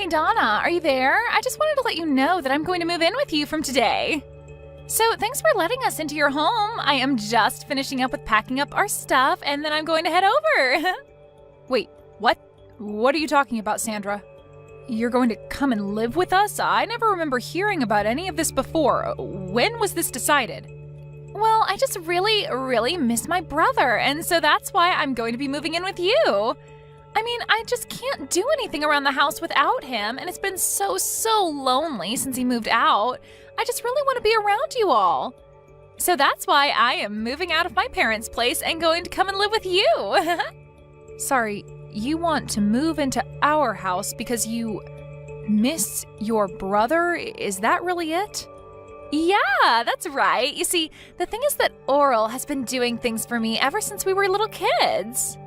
Hi, Donna. Are you there? I just wanted to let you know that I'm going to move in with you from today. So thanks for letting us into your home. I am just finishing up with packing up our stuff, and then I'm going to head over. Wait, what? What are you talking about, Sandra? You're going to come and live with us? I never remember hearing about any of this before. When was this decided? Well, I just really miss my brother, and so that's why I'm going to be moving in with you. I mean, I just can't do anything around the house without him, and it's been so lonely since he moved out. I just really want to be around you all. So that's why I am moving out of my parents' place and going to come and live with you. Sorry, you want to move into our house because you miss your brother? Is that really it? Yeah, that's right. You see, the thing is that Oral has been doing things for me ever since we were little kids.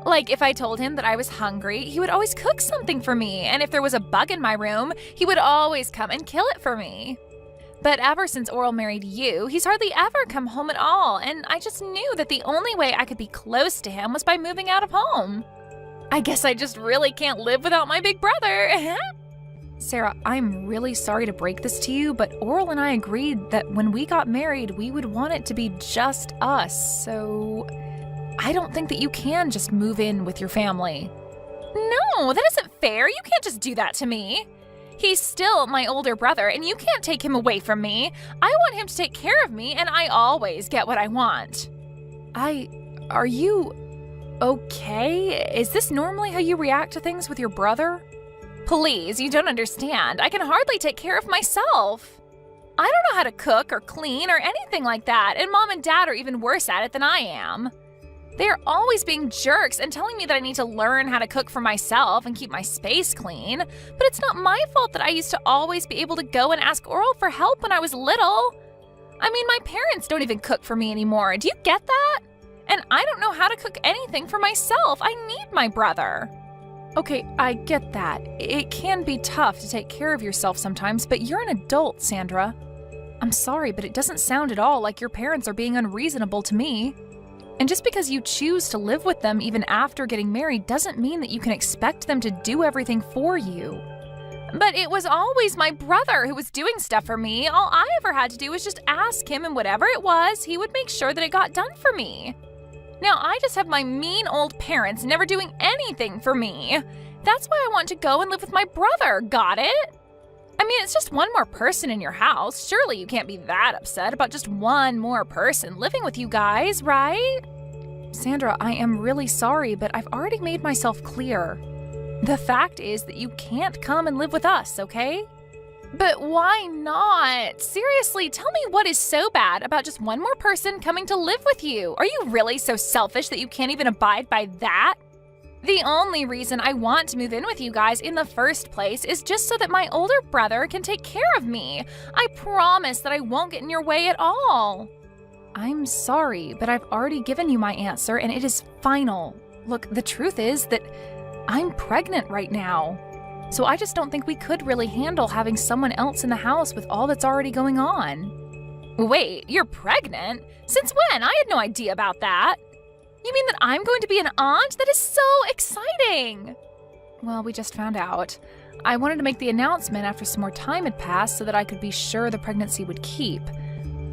Like, if I told him that I was hungry, he would always cook something for me, and if there was a bug in my room, he would always come and kill it for me. But ever since Oral married you, he's hardly ever come home at all, and I just knew that the only way I could be close to him was by moving out of home. I guess I just really can't live without my big brother. Sarah, I'm really sorry to break this to you, but Oral and I agreed that when we got married, we would want it to be just us, so I don't think that you can just move in with your family. No, that isn't fair. You can't just do that to me. He's still my older brother, and you can't take him away from me. I want him to take care of me, and I always get what I want. Are you okay? Is this normally how you react to things with your brother? Please, you don't understand. I can hardly take care of myself. I don't know how to cook or clean or anything like that, and Mom and Dad are even worse at it than I am. They're always being jerks and telling me that I need to learn how to cook for myself and keep my space clean, but it's not my fault that I used to always be able to go and ask Oral for help when I was little. I mean, my parents don't even cook for me anymore. Do you get that? And I don't know how to cook anything for myself. I need my brother. Okay, I get that. It can be tough to take care of yourself sometimes, but you're an adult, Sandra. I'm sorry, but it doesn't sound at all like your parents are being unreasonable to me. And just because you choose to live with them even after getting married doesn't mean that you can expect them to do everything for you. But it was always my brother who was doing stuff for me. All I ever had to do was just ask him, and whatever it was, he would make sure that it got done for me. Now I just have my mean old parents never doing anything for me. That's why I want to go and live with my brother, got it? I mean, it's just one more person in your house. Surely you can't be that upset about just one more person living with you guys, right? Sandra, I am really sorry, but I've already made myself clear. The fact is that you can't come and live with us, okay? But why not? Seriously, tell me what is so bad about just one more person coming to live with you? Are you really so selfish that you can't even abide by that? The only reason I want to move in with you guys in the first place is just so that my older brother can take care of me. I promise that I won't get in your way at all. I'm sorry, but I've already given you my answer and it is final. Look, the truth is that I'm pregnant right now. So I just don't think we could really handle having someone else in the house with all that's already going on. Wait, you're pregnant? Since when? I had no idea about that. You mean that I'm going to be an aunt? That is so exciting! Well, we just found out. I wanted to make the announcement after some more time had passed so that I could be sure the pregnancy would keep.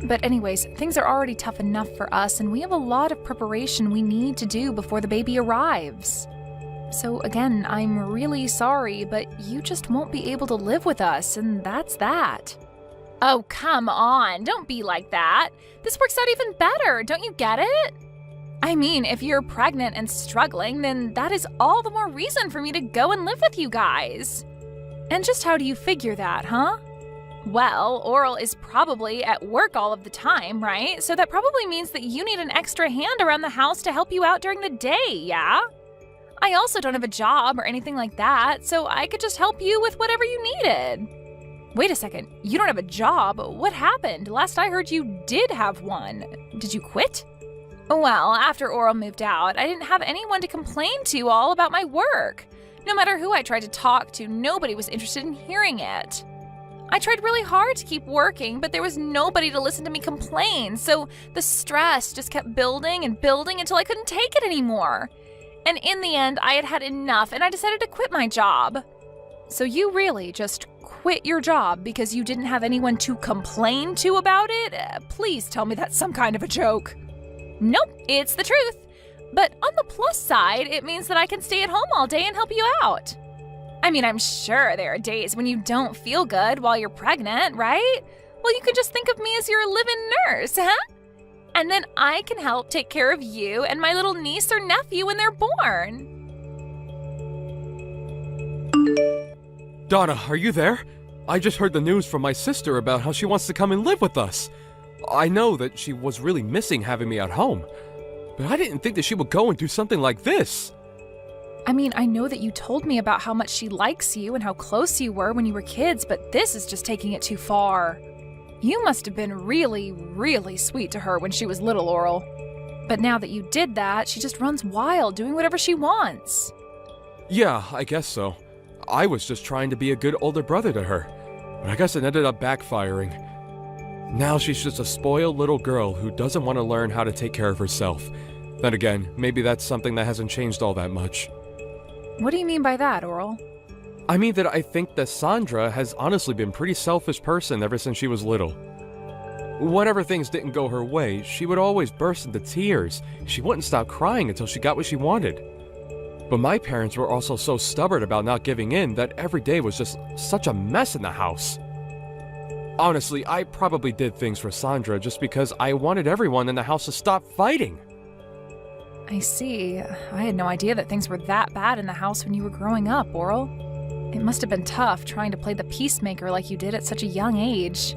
But anyways, things are already tough enough for us, and we have a lot of preparation we need to do before the baby arrives. So again, I'm really sorry, but you just won't be able to live with us, and that's that. Oh, come on, don't be like that. This works out even better, don't you get it? I mean, if you're pregnant and struggling, then that is all the more reason for me to go and live with you guys. And just how do you figure that, huh? Well, Oral is probably at work all of the time, right? So that probably means that you need an extra hand around the house to help you out during the day, yeah? I also don't have a job or anything like that, so I could just help you with whatever you needed. Wait a second, you don't have a job? What happened? Last I heard you did have one. Did you quit? Well, after Oral moved out, I didn't have anyone to complain to all about my work. No matter who I tried to talk to, nobody was interested in hearing it. I tried really hard to keep working, but there was nobody to listen to me complain, so the stress just kept building and building until I couldn't take it anymore. And in the end, I had had enough, and I decided to quit my job. So you really just quit your job because you didn't have anyone to complain to about it? Please tell me that's some kind of a joke. Nope, it's the truth. But on the plus side, it means that I can stay at home all day and help you out. I mean, I'm sure there are days when you don't feel good while you're pregnant, right? Well, you could just think of me as your live-in nurse, huh? And then I can help take care of you and my little niece or nephew when they're born. Donna, are you there? I just heard the news from my sister about how she wants to come and live with us. I know that she was really missing having me at home, but I didn't think that she would go and do something like this. I mean, I know that you told me about how much she likes you and how close you were when you were kids, but this is just taking it too far. You must have been really, really sweet to her when she was little, Oral. But now that you did that, she just runs wild, doing whatever she wants. Yeah, I guess so. I was just trying to be a good older brother to her, but I guess it ended up backfiring. Now she's just a spoiled little girl who doesn't want to learn how to take care of herself. Then again, maybe that's something that hasn't changed all that much. What do you mean by that, Oral? I mean that I think that Sandra has honestly been a pretty selfish person ever since she was little. Whenever things didn't go her way, she would always burst into tears. She wouldn't stop crying until she got what she wanted. But my parents were also so stubborn about not giving in that every day was just such a mess in the house. Honestly, I probably did things for Sandra just because I wanted everyone in the house to stop fighting. I see. I had no idea that things were that bad in the house when you were growing up, Oral. It must have been tough trying to play the peacemaker like you did at such a young age.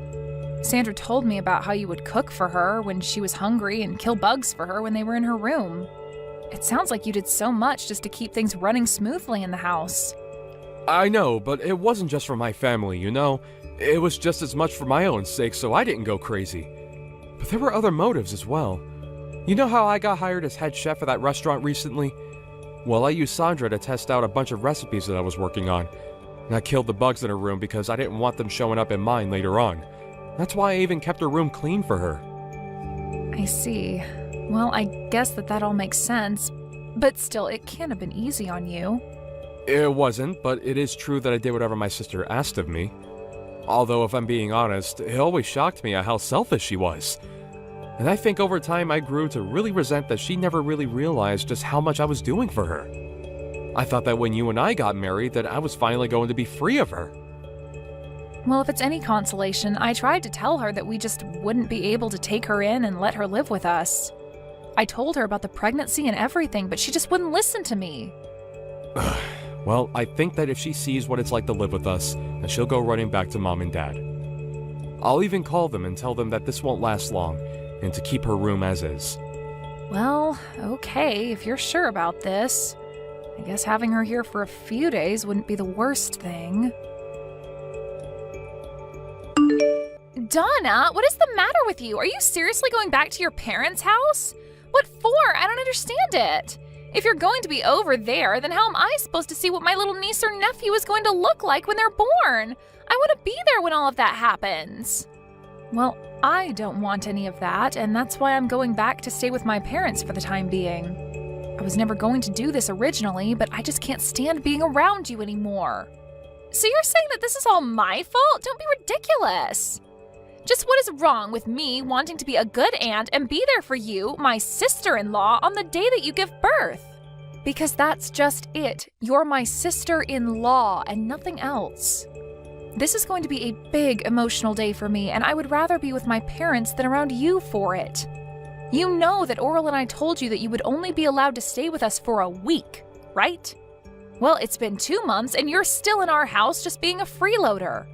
Sandra told me about how you would cook for her when she was hungry and kill bugs for her when they were in her room. It sounds like you did so much just to keep things running smoothly in the house. I know, but it wasn't just for my family, you know? It was just as much for my own sake, so I didn't go crazy. But there were other motives as well. You know how I got hired as head chef at that restaurant recently? Well, I used Sandra to test out a bunch of recipes that I was working on. And I killed the bugs in her room because I didn't want them showing up in mine later on. That's why I even kept her room clean for her. I see. Well, I guess that all makes sense. But still, it can't have been easy on you. It wasn't, but it is true that I did whatever my sister asked of me. Although, if I'm being honest, it always shocked me at how selfish she was. And I think over time I grew to really resent that she never really realized just how much I was doing for her. I thought that when you and I got married that I was finally going to be free of her. Well, if it's any consolation, I tried to tell her that we just wouldn't be able to take her in and let her live with us. I told her about the pregnancy and everything, but she just wouldn't listen to me. Well, I think that if she sees what it's like to live with us, then she'll go running back to Mom and Dad. I'll even call them and tell them that this won't last long, and to keep her room as is. Well, okay, if you're sure about this. I guess having her here for a few days wouldn't be the worst thing. Donna, what is the matter with you? Are you seriously going back to your parents' house? What for? I don't understand it. If you're going to be over there, then how am I supposed to see what my little niece or nephew is going to look like when they're born? I want to be there when all of that happens. Well, I don't want any of that, and that's why I'm going back to stay with my parents for the time being. I was never going to do this originally, but I just can't stand being around you anymore. So you're saying that this is all my fault? Don't be ridiculous. Just what is wrong with me wanting to be a good aunt and be there for you, my sister-in-law, on the day that you give birth? Because that's just it. You're my sister-in-law and nothing else. This is going to be a big emotional day for me, and I would rather be with my parents than around you for it. You know that Oral and I told you that you would only be allowed to stay with us for a week, right? Well, it's been 2 months and you're still in our house just being a freeloader.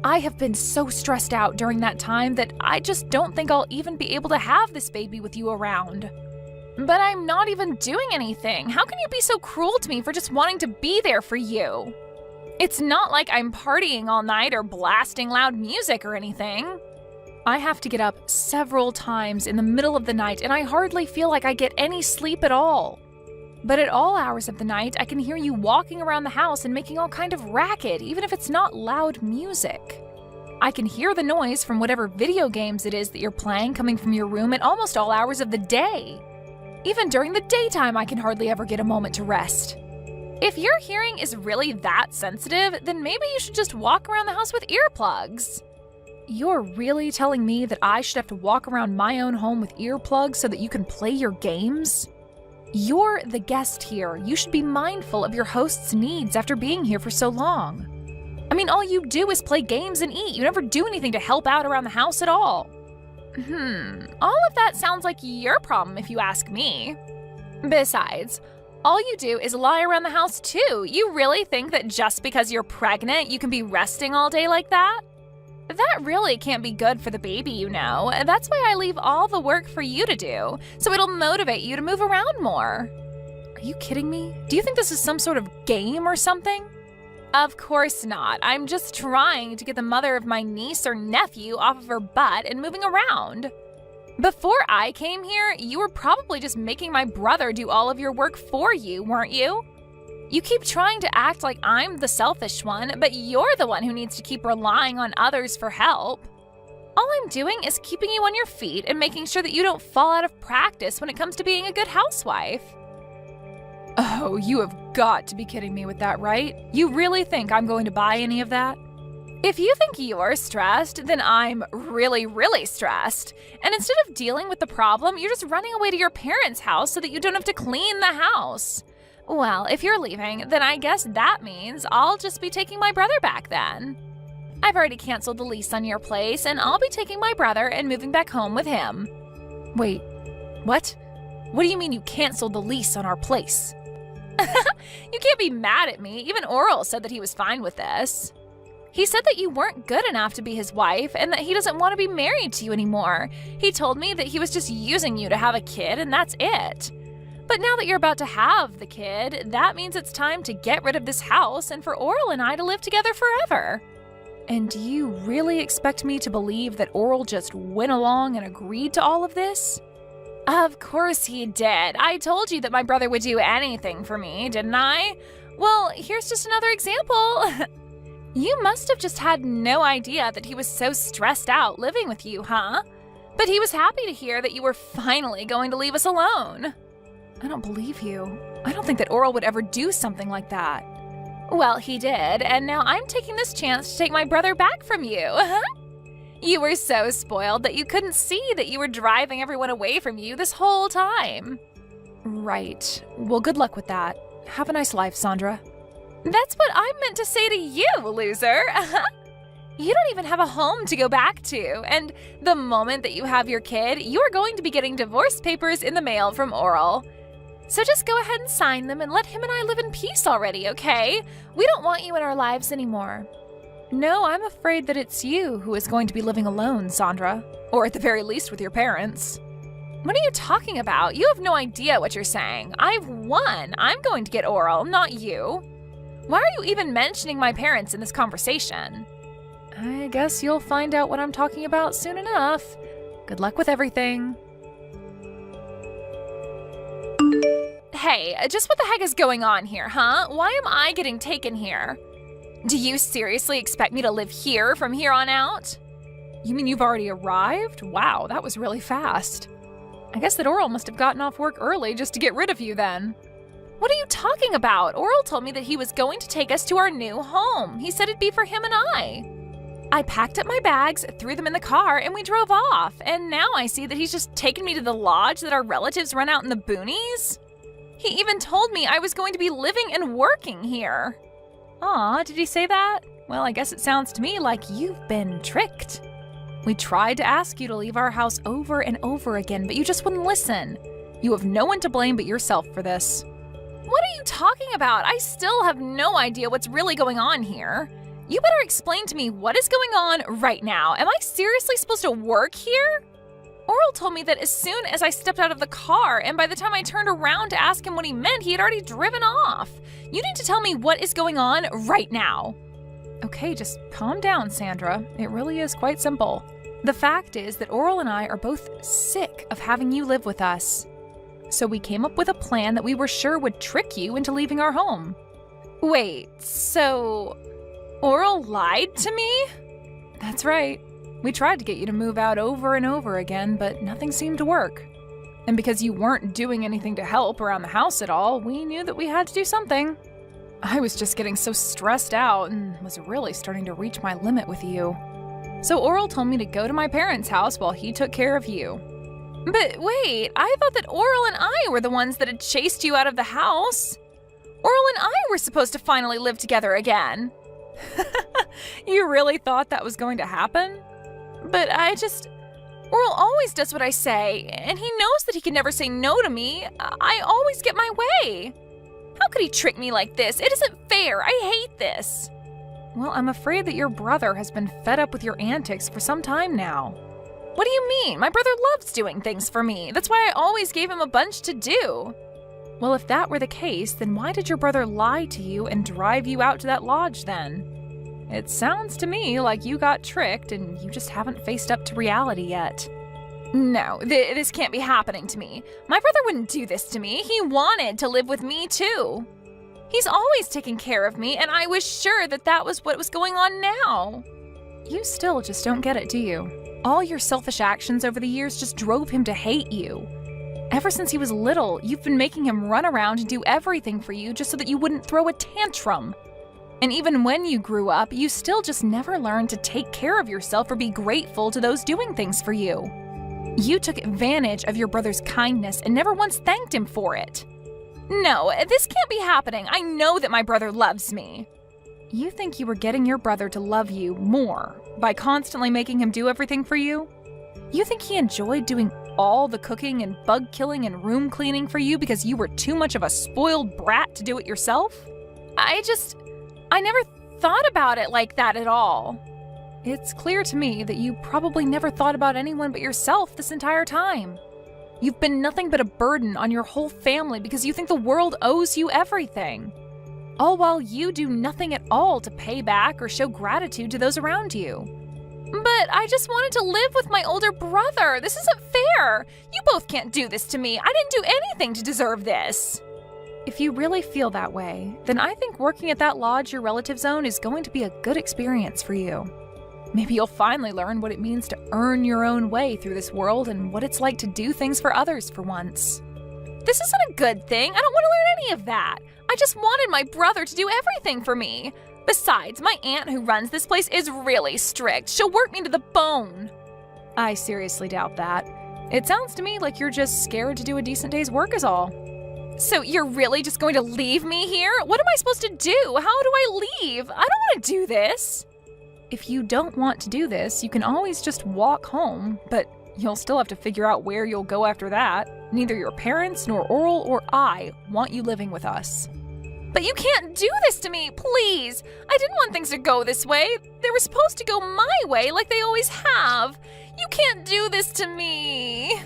I have been so stressed out during that time that I just don't think I'll even be able to have this baby with you around. But I'm not even doing anything. How can you be so cruel to me for just wanting to be there for you? It's not like I'm partying all night or blasting loud music or anything. I have to get up several times in the middle of the night and I hardly feel like I get any sleep at all. But at all hours of the night, I can hear you walking around the house and making all kind of racket, even if it's not loud music. I can hear the noise from whatever video games it is that you're playing coming from your room at almost all hours of the day. Even during the daytime, I can hardly ever get a moment to rest. If your hearing is really that sensitive, then maybe you should just walk around the house with earplugs. You're really telling me that I should have to walk around my own home with earplugs so that you can play your games? You're the guest here. You should be mindful of your host's needs after being here for so long. I mean, all you do is play games and eat. You never do anything to help out around the house at all. All of that sounds like your problem if you ask me. Besides, all you do is lie around the house too. You really think that just because you're pregnant, you can be resting all day like that? That really can't be good for the baby, you know. That's why I leave all the work for you to do, so it'll motivate you to move around more. Are you kidding me? Do you think this is some sort of game or something? Of course not. I'm just trying to get the mother of my niece or nephew off of her butt and moving around. Before I came here, you were probably just making my brother do all of your work for you, weren't you? You keep trying to act like I'm the selfish one, but you're the one who needs to keep relying on others for help. All I'm doing is keeping you on your feet and making sure that you don't fall out of practice when it comes to being a good housewife. Oh, you have got to be kidding me with that, right? You really think I'm going to buy any of that? If you think you're stressed, then I'm really, really stressed. And instead of dealing with the problem, you're just running away to your parents' house so that you don't have to clean the house. Well, if you're leaving, then I guess that means I'll just be taking my brother back then. I've already canceled the lease on your place, and I'll be taking my brother and moving back home with him. Wait, what? What do you mean you canceled the lease on our place? You can't be mad at me. Even Oral said that he was fine with this. He said that you weren't good enough to be his wife and that he doesn't want to be married to you anymore. He told me that he was just using you to have a kid and that's it. But now that you're about to have the kid, that means it's time to get rid of this house and for Oral and I to live together forever. And do you really expect me to believe that Oral just went along and agreed to all of this? Of course he did. I told you that my brother would do anything for me, didn't I? Well, here's just another example. You must have just had no idea that he was so stressed out living with you, huh? But he was happy to hear that you were finally going to leave us alone. I don't believe you. I don't think that Oral would ever do something like that. Well, he did, and now I'm taking this chance to take my brother back from you. You were so spoiled that you couldn't see that you were driving everyone away from you this whole time. Right. Well, good luck with that. Have a nice life, Sandra. That's what I meant to say to you, loser. You don't even have a home to go back to, and the moment that you have your kid, you are going to be getting divorce papers in the mail from Oral. So just go ahead and sign them and let him and I live in peace already, okay? We don't want you in our lives anymore. No, I'm afraid that it's you who is going to be living alone, Sandra. Or at the very least with your parents. What are you talking about? You have no idea what you're saying. I've won. I'm going to get Oral, not you. Why are you even mentioning my parents in this conversation? I guess you'll find out what I'm talking about soon enough. Good luck with everything. Hey, just what the heck is going on here, huh? Why am I getting taken here? Do you seriously expect me to live here from here on out? You mean you've already arrived? Wow, that was really fast. I guess that Oral must have gotten off work early just to get rid of you then. What are you talking about? Oral told me that he was going to take us to our new home. He said it'd be for him and I packed up my bags, threw them in the car, and we drove off. And now I see that he's just taken me to the lodge that our relatives run out in the boonies. He even told me I was going to be living and working here. Aw, did he say that? Well, I guess it sounds to me like you've been tricked. We tried to ask you to leave our house over and over again, but you just wouldn't listen. You have no one to blame but yourself for this. What are you talking about? I still have no idea what's really going on here. You better explain to me what is going on right now. Am I seriously supposed to work here? Oral told me that as soon as I stepped out of the car, and by the time I turned around to ask him what he meant, he had already driven off. You need to tell me what is going on right now. Okay, just calm down, Sandra. It really is quite simple. The fact is that Oral and I are both sick of having you live with us. So we came up with a plan that we were sure would trick you into leaving our home. Wait, so Oral lied to me? That's right. We tried to get you to move out over and over again, but nothing seemed to work. And because you weren't doing anything to help around the house at all, we knew that we had to do something. I was just getting so stressed out and was really starting to reach my limit with you. So Oral told me to go to my parents' house while he took care of you. But wait, I thought that Oral and I were the ones that had chased you out of the house. Oral and I were supposed to finally live together again. You really thought that was going to happen? But Oral always does what I say, and he knows that he can never say no to me. I always get my way. How could he trick me like this? It isn't fair. I hate this. Well, I'm afraid that your brother has been fed up with your antics for some time now. What do you mean? My brother loves doing things for me. That's why I always gave him a bunch to do. Well, if that were the case, then why did your brother lie to you and drive you out to that lodge then? It sounds to me like you got tricked and you just haven't faced up to reality yet. No, this can't be happening to me. My brother wouldn't do this to me. He wanted to live with me too. He's always taken care of me, and I was sure that that was what was going on now. You still just don't get it, do you? All your selfish actions over the years just drove him to hate you. Ever since he was little, you've been making him run around and do everything for you just so that you wouldn't throw a tantrum. And even when you grew up, you still just never learned to take care of yourself or be grateful to those doing things for you. You took advantage of your brother's kindness and never once thanked him for it. No, this can't be happening. I know that my brother loves me. You think you were getting your brother to love you more by constantly making him do everything for you? You think he enjoyed doing all the cooking and bug killing and room cleaning for you because you were too much of a spoiled brat to do it yourself? I never thought about it like that at all. It's clear to me that you probably never thought about anyone but yourself this entire time. You've been nothing but a burden on your whole family because you think the world owes you everything. All while you do nothing at all to pay back or show gratitude to those around you. But I just wanted to live with my older brother. This isn't fair. You both can't do this to me. I didn't do anything to deserve this. If you really feel that way, then I think working at that lodge your relatives own is going to be a good experience for you. Maybe you'll finally learn what it means to earn your own way through this world and what it's like to do things for others for once. This isn't a good thing. I don't want to learn any of that. I just wanted my brother to do everything for me. Besides, my aunt who runs this place is really strict. She'll work me to the bone. I seriously doubt that. It sounds to me like you're just scared to do a decent day's work is all. So you're really just going to leave me here? What am I supposed to do? How do I leave? I don't want to do this. If you don't want to do this, you can always just walk home, but you'll still have to figure out where you'll go after that. Neither your parents nor Oral or I want you living with us. But you can't do this to me, please! I didn't want things to go this way. They were supposed to go my way like they always have. You can't do this to me.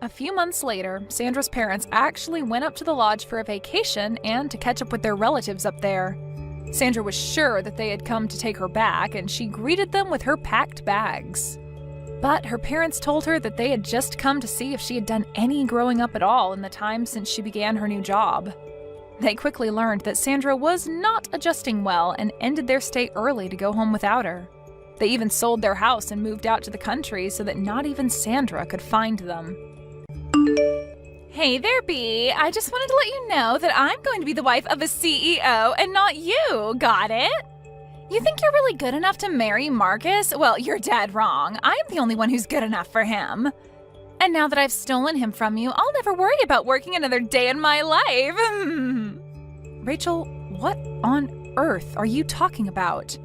A few months later, Sandra's parents actually went up to the lodge for a vacation and to catch up with their relatives up there. Sandra was sure that they had come to take her back, and she greeted them with her packed bags. But her parents told her that they had just come to see if she had done any growing up at all in the time since she began her new job. They quickly learned that Sandra was not adjusting well and ended their stay early to go home without her. They even sold their house and moved out to the country so that not even Sandra could find them. Hey there, Bea. I just wanted to let you know that I'm going to be the wife of a CEO and not you. Got it? You think you're really good enough to marry Marcus? Well, you're dead wrong. I'm the only one who's good enough for him. And now that I've stolen him from you, I'll never worry about working another day in my life. Rachel, what on earth are you talking about?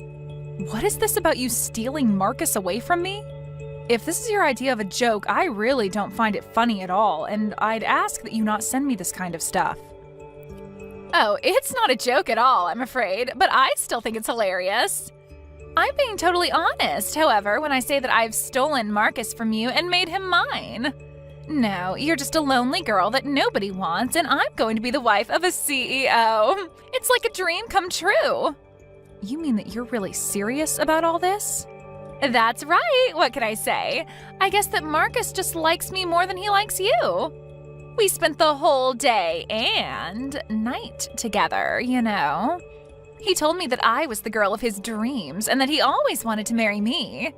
What is this about you stealing Marcus away from me? If this is your idea of a joke, I really don't find it funny at all, and I'd ask that you not send me this kind of stuff. Oh, it's not a joke at all, I'm afraid, but I still think it's hilarious. I'm being totally honest, however, when I say that I've stolen Marcus from you and made him mine. No, you're just a lonely girl that nobody wants, and I'm going to be the wife of a CEO. It's like a dream come true. You mean that you're really serious about all this? That's right. What can I say? I guess that Marcus just likes me more than he likes you. We spent the whole day and night together, you know. He told me that I was the girl of his dreams and that he always wanted to marry me.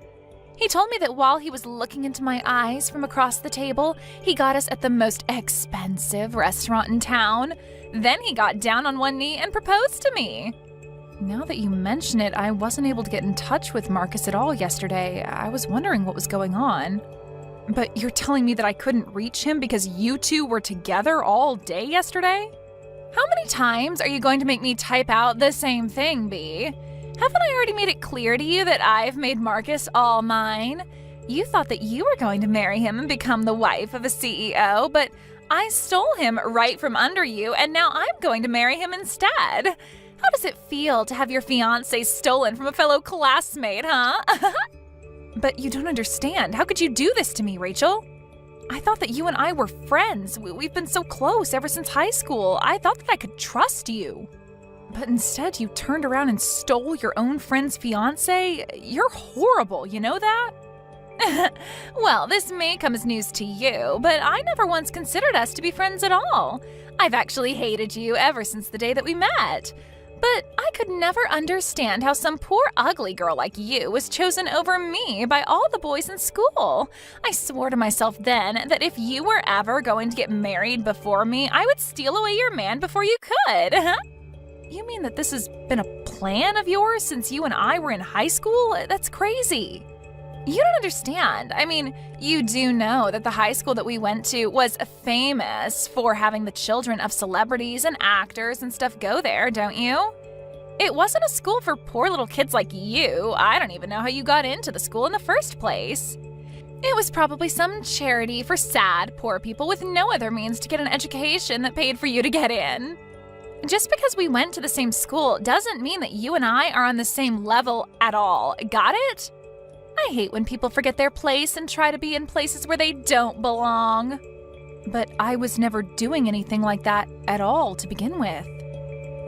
He told me that while he was looking into my eyes from across the table, he got us at the most expensive restaurant in town. Then he got down on one knee and proposed to me. Now that you mention it, I wasn't able to get in touch with Marcus at all yesterday. I was wondering what was going on. But you're telling me that I couldn't reach him because you two were together all day yesterday? How many times are you going to make me type out the same thing, Bea? Haven't I already made it clear to you that I've made Marcus all mine? You thought that you were going to marry him and become the wife of a CEO, but I stole him right from under you, and now I'm going to marry him instead. How does it feel to have your fiancé stolen from a fellow classmate, huh? But you don't understand. How could you do this to me, Rachel? I thought that you and I were friends. We've been so close ever since high school. I thought that I could trust you. But instead, you turned around and stole your own friend's fiancé? You're horrible, you know that? Well, this may come as news to you, but I never once considered us to be friends at all. I've actually hated you ever since the day that we met. But I could never understand how some poor ugly girl like you was chosen over me by all the boys in school. I swore to myself then that if you were ever going to get married before me, I would steal away your man before you could. You mean that this has been a plan of yours since you and I were in high school? That's crazy. You don't understand. I mean, you do know that the high school that we went to was famous for having the children of celebrities and actors and stuff go there, don't you? It wasn't a school for poor little kids like you. I don't even know how you got into the school in the first place. It was probably some charity for sad, poor people with no other means to get an education that paid for you to get in. Just because we went to the same school doesn't mean that you and I are on the same level at all. Got it? I hate when people forget their place and try to be in places where they don't belong. But I was never doing anything like that at all to begin with.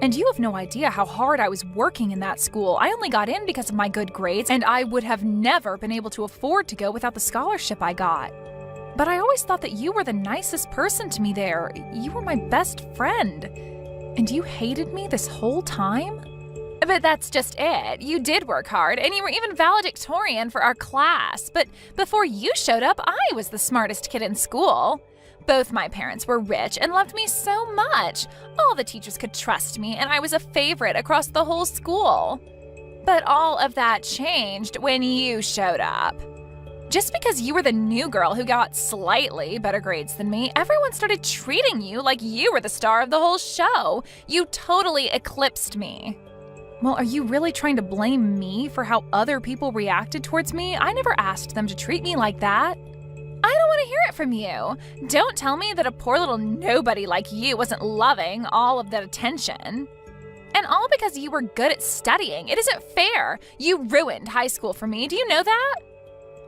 And you have no idea how hard I was working in that school. I only got in because of my good grades, and I would have never been able to afford to go without the scholarship I got. But I always thought that you were the nicest person to me there. You were my best friend. And you hated me this whole time? But that's just it. You did work hard, and you were even valedictorian for our class. But before you showed up, I was the smartest kid in school. Both my parents were rich and loved me so much. All the teachers could trust me, and I was a favorite across the whole school. But all of that changed when you showed up. Just because you were the new girl who got slightly better grades than me, everyone started treating you like you were the star of the whole show. You totally eclipsed me. Well, are you really trying to blame me for how other people reacted towards me? I never asked them to treat me like that. I don't want to hear it from you. Don't tell me that a poor little nobody like you wasn't loving all of that attention. And all because you were good at studying. It isn't fair. You ruined high school for me. Do you know that?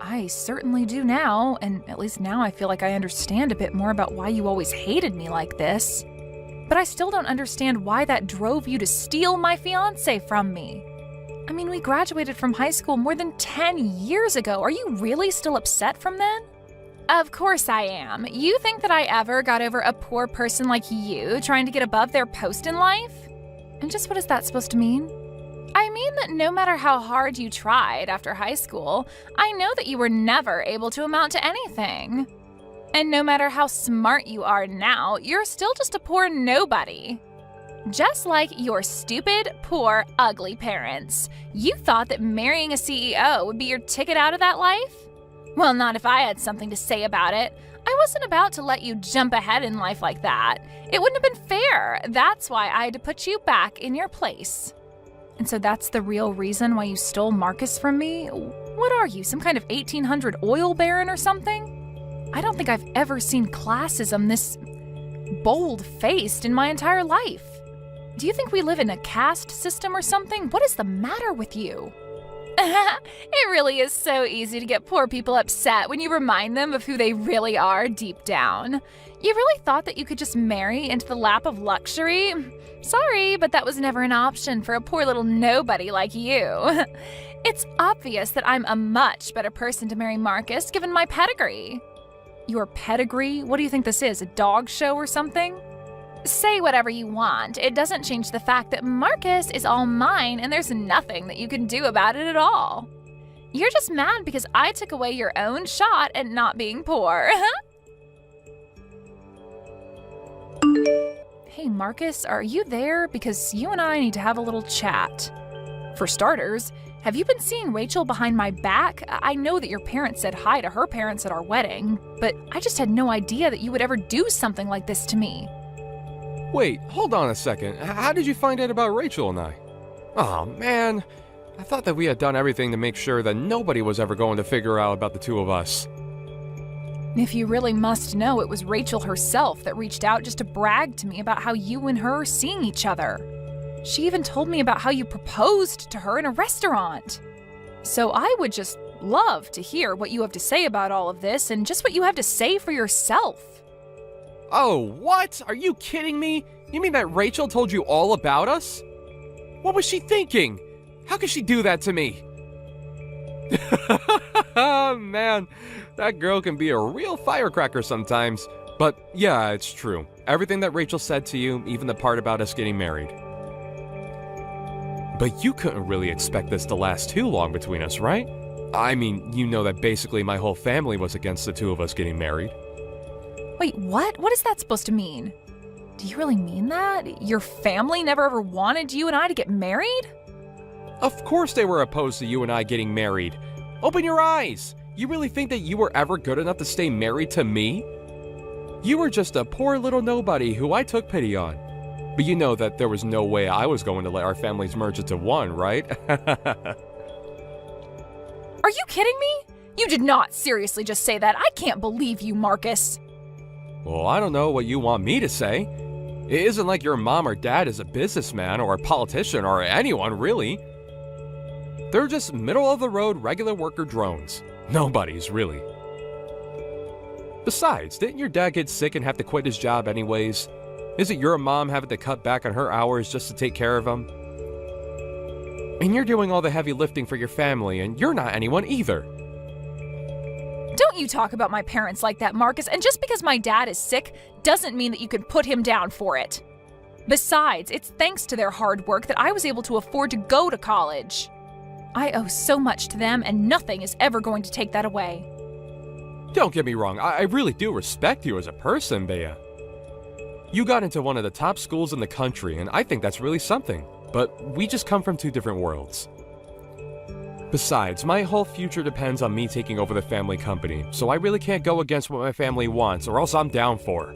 I certainly do now, and at least now I feel like I understand a bit more about why you always hated me like this. But I still don't understand why that drove you to steal my fiancé from me. I mean, we graduated from high school more than 10 years ago. Are you really still upset from then? Of course I am. You think that I ever got over a poor person like you trying to get above their post in life? And just what is that supposed to mean? I mean that no matter how hard you tried after high school, I know that you were never able to amount to anything. And no matter how smart you are now, you're still just a poor nobody. Just like your stupid, poor, ugly parents. You thought that marrying a CEO would be your ticket out of that life? Well, not if I had something to say about it. I wasn't about to let you jump ahead in life like that. It wouldn't have been fair. That's why I had to put you back in your place. And so that's the real reason why you stole Marcus from me? What are you, some kind of 1800 oil baron or something? I don't think I've ever seen classism this bold-faced in my entire life. Do you think we live in a caste system or something? What is the matter with you? It really is so easy to get poor people upset when you remind them of who they really are deep down. You really thought that you could just marry into the lap of luxury? Sorry, but that was never an option for a poor little nobody like you. It's obvious that I'm a much better person to marry Marcus given my pedigree. Your pedigree? What do you think this is, a dog show or something? Say whatever you want. It doesn't change the fact that Marcus is all mine and there's nothing that you can do about it at all. You're just mad because I took away your own shot at not being poor. Hey, Marcus, are you there? Because you and I need to have a little chat. For starters, have you been seeing Rachel behind my back? I know that your parents said hi to her parents at our wedding, but I just had no idea that you would ever do something like this to me. Wait, hold on a second. How did you find out about Rachel and I? Oh man, I thought that we had done everything to make sure that nobody was ever going to figure out about the two of us. If you really must know, it was Rachel herself that reached out just to brag to me about how you and her are seeing each other. She even told me about how you proposed to her in a restaurant. So I would just love to hear what you have to say about all of this and just what you have to say for yourself. Oh, what? Are you kidding me? You mean that Rachel told you all about us? What was she thinking? How could she do that to me? Man, that girl can be a real firecracker sometimes. But yeah, it's true. Everything that Rachel said to you, even the part about us getting married. But you couldn't really expect this to last too long between us, right? I mean, you know that basically my whole family was against the two of us getting married. Wait, what? What is that supposed to mean? Do you really mean that? Your family never ever wanted you and I to get married? Of course they were opposed to you and I getting married. Open your eyes! You really think that you were ever good enough to stay married to me? You were just a poor little nobody who I took pity on. But you know that there was no way I was going to let our families merge into one, right? Are you kidding me? You did not seriously just say that. I can't believe you, Marcus. Well, I don't know what you want me to say. It isn't like your mom or dad is a businessman or a politician or anyone, really. They're just middle-of-the-road regular worker drones. Nobody's, really. Besides, didn't your dad get sick and have to quit his job anyways? Isn't your mom having to cut back on her hours just to take care of him? And you're doing all the heavy lifting for your family, and you're not anyone either. Don't you talk about my parents like that, Marcus, and just because my dad is sick doesn't mean that you can put him down for it. Besides, it's thanks to their hard work that I was able to afford to go to college. I owe so much to them, and nothing is ever going to take that away. Don't get me wrong, I really do respect you as a person, Bea. You got into one of the top schools in the country, and I think that's really something. But we just come from two different worlds. Besides, my whole future depends on me taking over the family company, so I really can't go against what my family wants, or else I'm down for.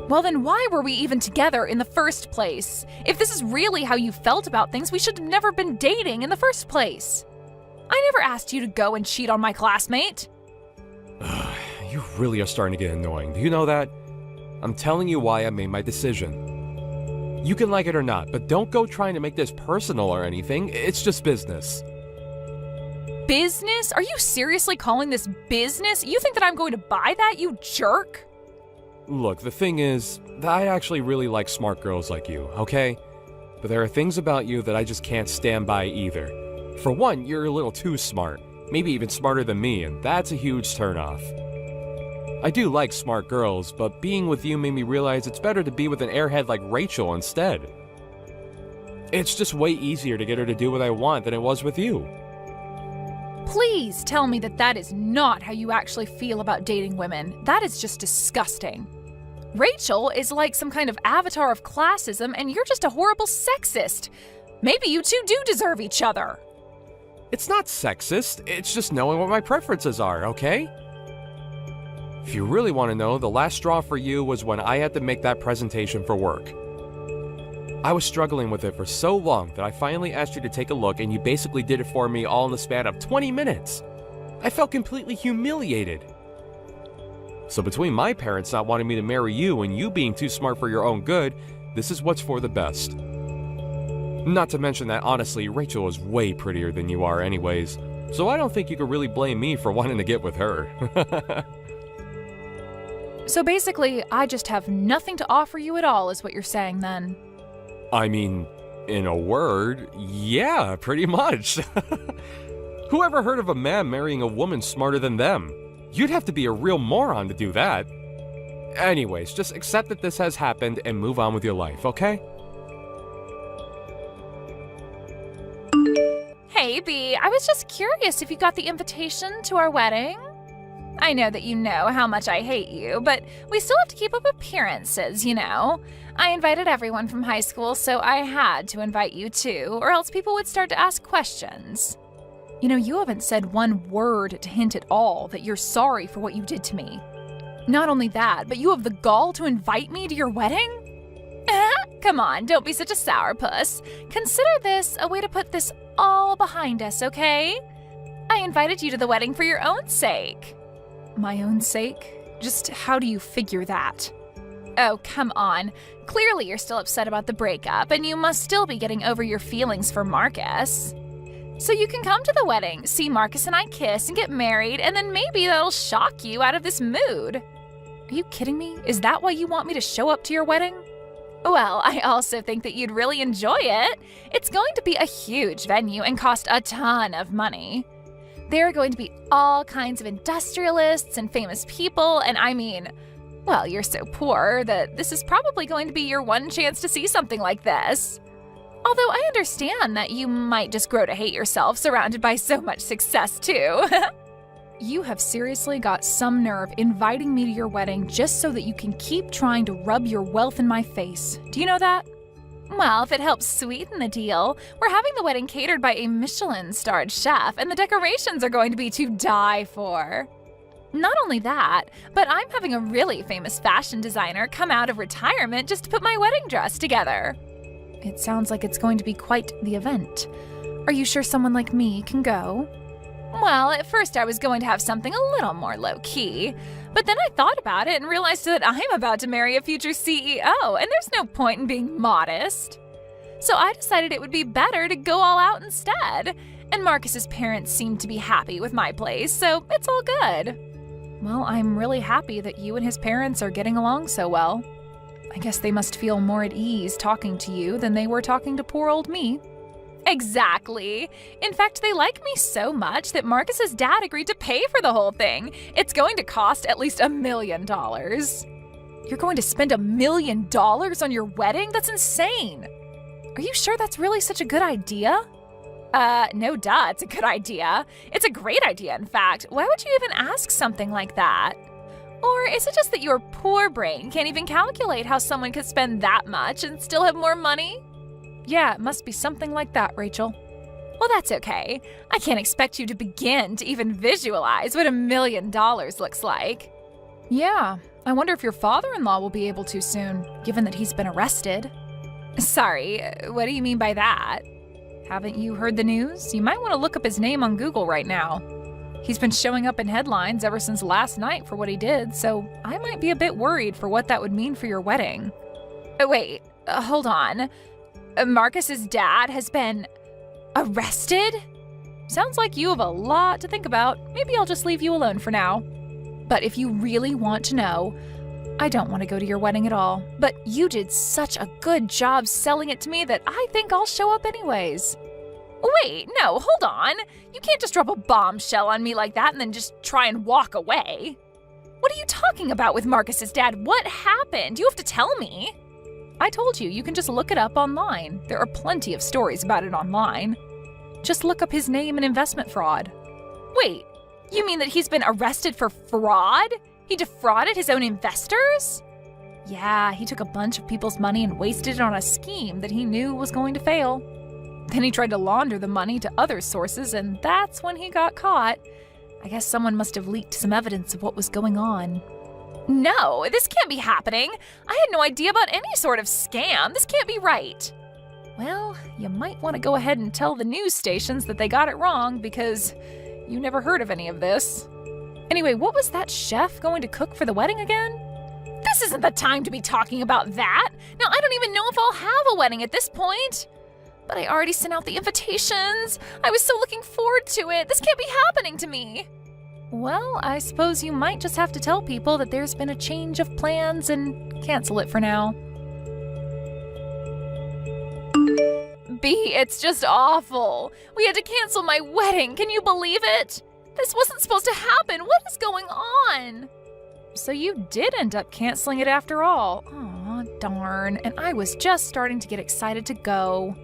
Well, then why were we even together in the first place? If this is really how you felt about things, we should have never been dating in the first place. I never asked you to go and cheat on my classmate. You really are starting to get annoying. Do you know that? I'm telling you why I made my decision. You can like it or not, but don't go trying to make this personal or anything. It's just business. Business? Are you seriously calling this business? You think that I'm going to buy that, you jerk? Look, the thing is, I actually really like smart girls like you, okay? But there are things about you that I just can't stand by either. For one, you're a little too smart. Maybe even smarter than me, and that's a huge turnoff. I do like smart girls, but being with you made me realize it's better to be with an airhead like Rachel instead. It's just way easier to get her to do what I want than it was with you. Please tell me that that is not how you actually feel about dating women. That is just disgusting. Rachel is like some kind of avatar of classism, and you're just a horrible sexist. Maybe you two do deserve each other. It's not sexist, it's just knowing what my preferences are, okay? If you really want to know, the last straw for you was when I had to make that presentation for work. I was struggling with it for so long that I finally asked you to take a look, and you basically did it for me all in the span of 20 minutes. I felt completely humiliated. So between my parents not wanting me to marry you and you being too smart for your own good, this is what's for the best. Not to mention that honestly, Rachel is way prettier than you are anyways, so I don't think you could really blame me for wanting to get with her. So basically, I just have nothing to offer you at all, is what you're saying then. I mean, in a word, yeah, pretty much. Who ever heard of a man marrying a woman smarter than them? You'd have to be a real moron to do that. Anyways, just accept that this has happened and move on with your life, okay? Hey, maybe. I was just curious if you got the invitation to our wedding. I know that you know how much I hate you, but we still have to keep up appearances, you know. I invited everyone from high school, so I had to invite you too, or else people would start to ask questions. You know, you haven't said one word to hint at all that you're sorry for what you did to me. Not only that, but you have the gall to invite me to your wedding? Come on, don't be such a sourpuss. Consider this a way to put this all behind us, okay? I invited you to the wedding for your own sake. My own sake? Just how do you figure that? Oh, come on. Clearly you're still upset about the breakup, and you must still be getting over your feelings for Marcus. So you can come to the wedding, see Marcus and I kiss and get married, and then maybe that'll shock you out of this mood. Are you kidding me? Is that why you want me to show up to your wedding? Well, I also think that you'd really enjoy it. It's going to be a huge venue and cost a ton of money. There are going to be all kinds of industrialists and famous people, and I mean, well, you're so poor that this is probably going to be your one chance to see something like this. Although I understand that you might just grow to hate yourself surrounded by so much success, too. You have seriously got some nerve inviting me to your wedding just so that you can keep trying to rub your wealth in my face. Do you know that? Well, if it helps sweeten the deal, we're having the wedding catered by a Michelin-starred chef, and the decorations are going to be to die for. Not only that, but I'm having a really famous fashion designer come out of retirement just to put my wedding dress together. It sounds like it's going to be quite the event. Are you sure someone like me can go? Well, at first I was going to have something a little more low-key, but then I thought about it and realized that I'm about to marry a future CEO, and there's no point in being modest. So I decided it would be better to go all out instead, and Marcus's parents seemed to be happy with my place, so it's all good. Well, I'm really happy that you and his parents are getting along so well. I guess they must feel more at ease talking to you than they were talking to poor old me. Exactly. In fact, they like me so much that Marcus's dad agreed to pay for the whole thing. It's going to cost at least $1 million. You're going to spend $1 million on your wedding? That's insane. Are you sure that's really such a good idea? No duh, it's a good idea. It's a great idea, in fact. Why would you even ask something like that? Or is it just that your poor brain can't even calculate how someone could spend that much and still have more money? Yeah, it must be something like that, Rachel. Well, that's okay. I can't expect you to begin to even visualize what $1 million looks like. Yeah, I wonder if your father-in-law will be able to soon, given that he's been arrested. Sorry, what do you mean by that? Haven't you heard the news? You might want to look up his name on Google right now. He's been showing up in headlines ever since last night for what he did, so I might be a bit worried for what that would mean for your wedding. Wait, hold on. Marcus's dad has been arrested? Sounds like you have a lot to think about. Maybe I'll just leave you alone for now. But if you really want to know, I don't want to go to your wedding at all. But you did such a good job selling it to me that I think I'll show up anyways. Wait, no, hold on. You can't just drop a bombshell on me like that and then just try and walk away. What are you talking about with Marcus's dad? What happened? You have to tell me. I told you, you can just look it up online. There are plenty of stories about it online. Just look up his name and investment fraud. Wait, you mean that he's been arrested for fraud? He defrauded his own investors? Yeah, he took a bunch of people's money and wasted it on a scheme that he knew was going to fail. Then he tried to launder the money to other sources, and that's when he got caught. I guess someone must have leaked some evidence of what was going on. No, this can't be happening. I had no idea about any sort of scam. This can't be right. Well, you might want to go ahead and tell the news stations that they got it wrong because you never heard of any of this. Anyway, what was that chef going to cook for the wedding again? This isn't the time to be talking about that. Now, I don't even know if I'll have a wedding at this point. But I already sent out the invitations. I was so looking forward to it. This can't be happening to me. Well, I suppose you might just have to tell people that there's been a change of plans and cancel it for now. B, it's just awful. We had to cancel my wedding. Can you believe it? This wasn't supposed to happen. What is going on? So you did end up canceling it after all. Aw, darn. And I was just starting to get excited to go.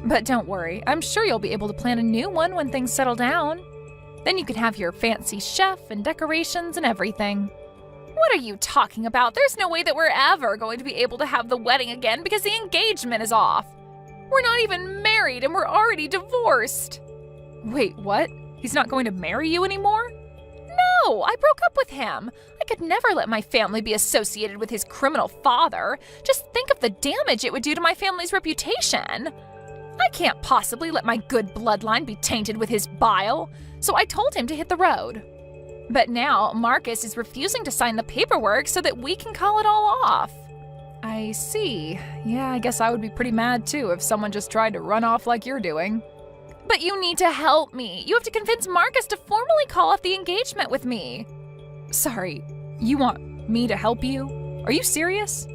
But don't worry, I'm sure you'll be able to plan a new one when things settle down. Then you can have your fancy chef and decorations and everything. What are you talking about? There's no way that we're ever going to be able to have the wedding again because the engagement is off. We're not even married and we're already divorced. Wait, what? He's not going to marry you anymore? No, I broke up with him. I could never let my family be associated with his criminal father. Just think of the damage it would do to my family's reputation. I can't possibly let my good bloodline be tainted with his bile, so I told him to hit the road. But now Marcus is refusing to sign the paperwork so that we can call it all off. I see. Yeah, I guess I would be pretty mad too if someone just tried to run off like you're doing. But you need to help me. You have to convince Marcus to formally call off the engagement with me. Sorry, you want me to help you? Are you serious?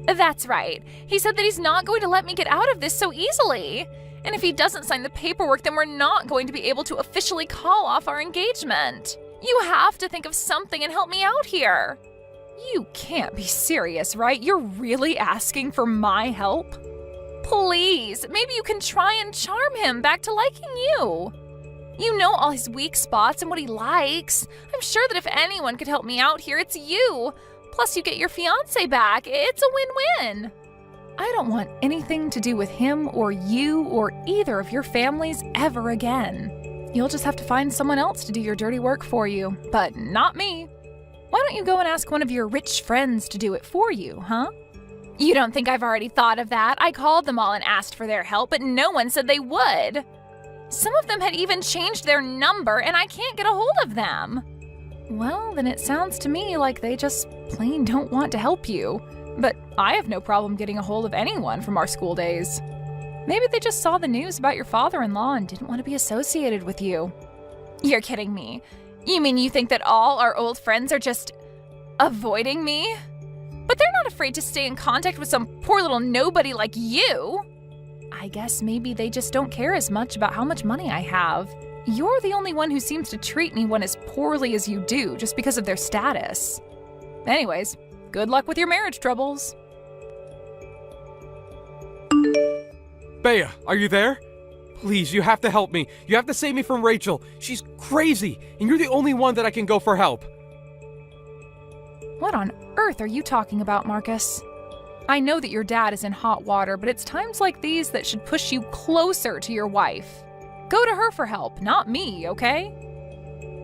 That's right. He said that he's not going to let me get out of this so easily. And if he doesn't sign the paperwork, then we're not going to be able to officially call off our engagement. You have to think of something and help me out here. You can't be serious, right? You're really asking for my help? Please, maybe you can try and charm him back to liking you. You know all his weak spots and what he likes. I'm sure that if anyone could help me out here, it's you. Plus, you get your fiancé back. It's a win-win. I don't want anything to do with him or you or either of your families ever again. You'll just have to find someone else to do your dirty work for you, but not me. Why don't you go and ask one of your rich friends to do it for you, huh? You don't think I've already thought of that? I called them all and asked for their help, but no one said they would. Some of them had even changed their number, and I can't get a hold of them. Well, then it sounds to me like they just plain don't want to help you. But I have no problem getting a hold of anyone from our school days. Maybe they just saw the news about your father-in-law and didn't want to be associated with you. You're kidding me. You mean you think that all our old friends are just avoiding me? But they're not afraid to stay in contact with some poor little nobody like you. I guess maybe they just don't care as much about how much money I have. You're the only one who seems to treat anyone as poorly as you do just because of their status. Anyways, good luck with your marriage troubles. Bea, are you there? Please, you have to help me. You have to save me from Rachel. She's crazy, and you're the only one that I can go for help. What on earth are you talking about, Marcus? I know that your dad is in hot water, but it's times like these that should push you closer to your wife. Go to her for help, not me, okay?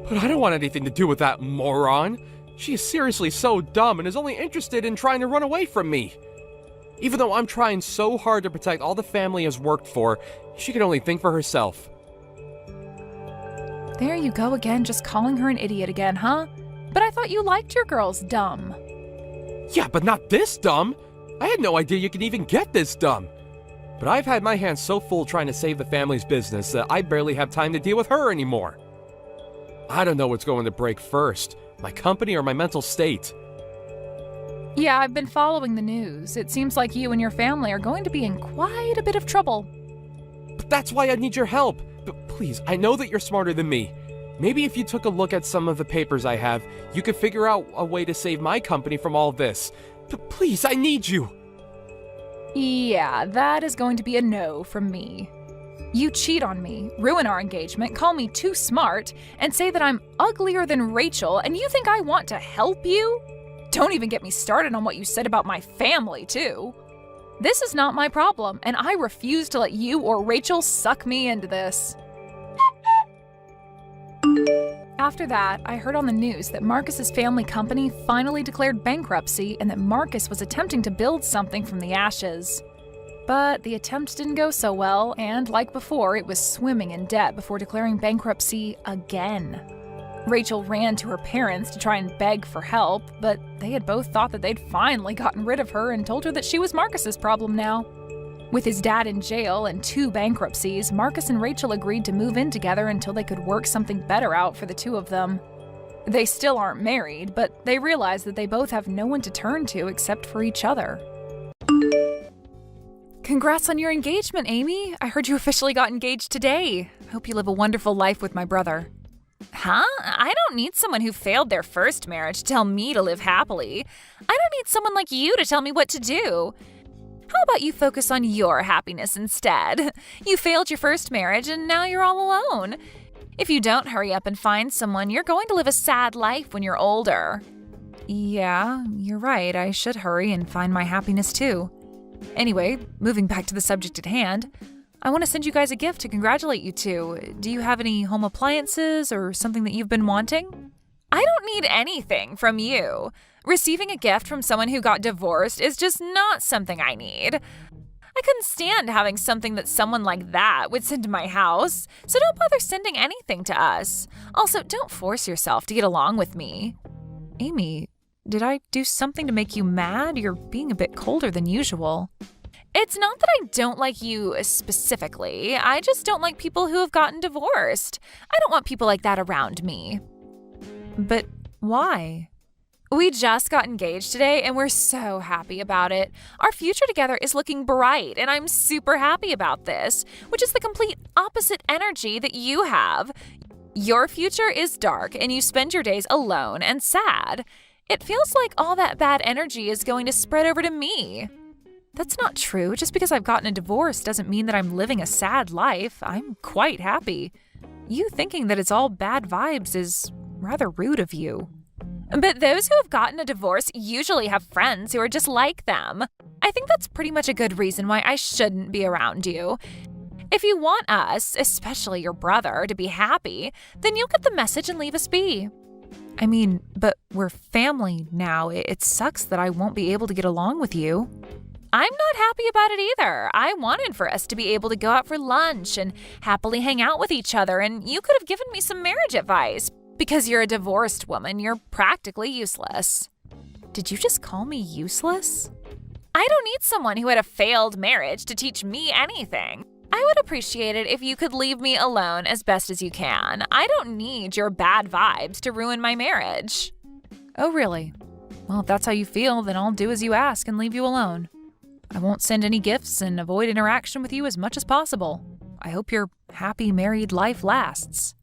But I don't want anything to do with that moron. She is seriously so dumb and is only interested in trying to run away from me. Even though I'm trying so hard to protect all the family has worked for, she can only think for herself. There you go again, just calling her an idiot again, huh? But I thought you liked your girls dumb. Yeah, but not this dumb. I had no idea you could even get this dumb. But I've had my hands so full trying to save the family's business that I barely have time to deal with her anymore. I don't know what's going to break first, my company or my mental state. Yeah, I've been following the news. It seems like you and your family are going to be in quite a bit of trouble. But that's why I need your help. But please, I know that you're smarter than me. Maybe if you took a look at some of the papers I have, you could figure out a way to save my company from all this. But please, I need you. Yeah, that is going to be a no from me. You cheat on me, ruin our engagement, call me too smart, and say that I'm uglier than Rachel, and you think I want to help you? Don't even get me started on what you said about my family, too. This is not my problem, and I refuse to let you or Rachel suck me into this. After that, I heard on the news that Marcus's family company finally declared bankruptcy and that Marcus was attempting to build something from the ashes. But the attempt didn't go so well, and like before, it was swimming in debt before declaring bankruptcy again. Rachel ran to her parents to try and beg for help, but they had both thought that they'd finally gotten rid of her and told her that she was Marcus's problem now. With his dad in jail and 2 bankruptcies, Marcus and Rachel agreed to move in together until they could work something better out for the two of them. They still aren't married, but they realize that they both have no one to turn to except for each other. Congrats on your engagement, Amy. I heard you officially got engaged today. Hope you live a wonderful life with my brother. Huh? I don't need someone who failed their first marriage to tell me to live happily. I don't need someone like you to tell me what to do. How about you focus on your happiness instead? You failed your first marriage and now you're all alone. If you don't hurry up and find someone, you're going to live a sad life when you're older. Yeah, you're right. I should hurry and find my happiness too. Anyway, moving back to the subject at hand, I want to send you guys a gift to congratulate you two. Do you have any home appliances or something that you've been wanting? I don't need anything from you. Receiving a gift from someone who got divorced is just not something I need. I couldn't stand having something that someone like that would send to my house, so don't bother sending anything to us. Also, don't force yourself to get along with me. Amy, did I do something to make you mad? You're being a bit colder than usual. It's not that I don't like you specifically. I just don't like people who have gotten divorced. I don't want people like that around me. But why? We just got engaged today and we're so happy about it. Our future together is looking bright and I'm super happy about this, which is the complete opposite energy that you have. Your future is dark and you spend your days alone and sad. It feels like all that bad energy is going to spread over to me. That's not true. Just because I've gotten a divorce doesn't mean that I'm living a sad life. I'm quite happy. You thinking that it's all bad vibes is rather rude of you. But those who have gotten a divorce usually have friends who are just like them. I think that's pretty much a good reason why I shouldn't be around you. If you want us, especially your brother, to be happy, then you'll get the message and leave us be. I mean, but we're family now. It sucks that I won't be able to get along with you. I'm not happy about it either. I wanted for us to be able to go out for lunch and happily hang out with each other, and you could have given me some marriage advice. Because you're a divorced woman, you're practically useless. Did you just call me useless? I don't need someone who had a failed marriage to teach me anything. I would appreciate it if you could leave me alone as best as you can. I don't need your bad vibes to ruin my marriage. Oh, really? Well, if that's how you feel, then I'll do as you ask and leave you alone. I won't send any gifts and avoid interaction with you as much as possible. I hope your happy married life lasts.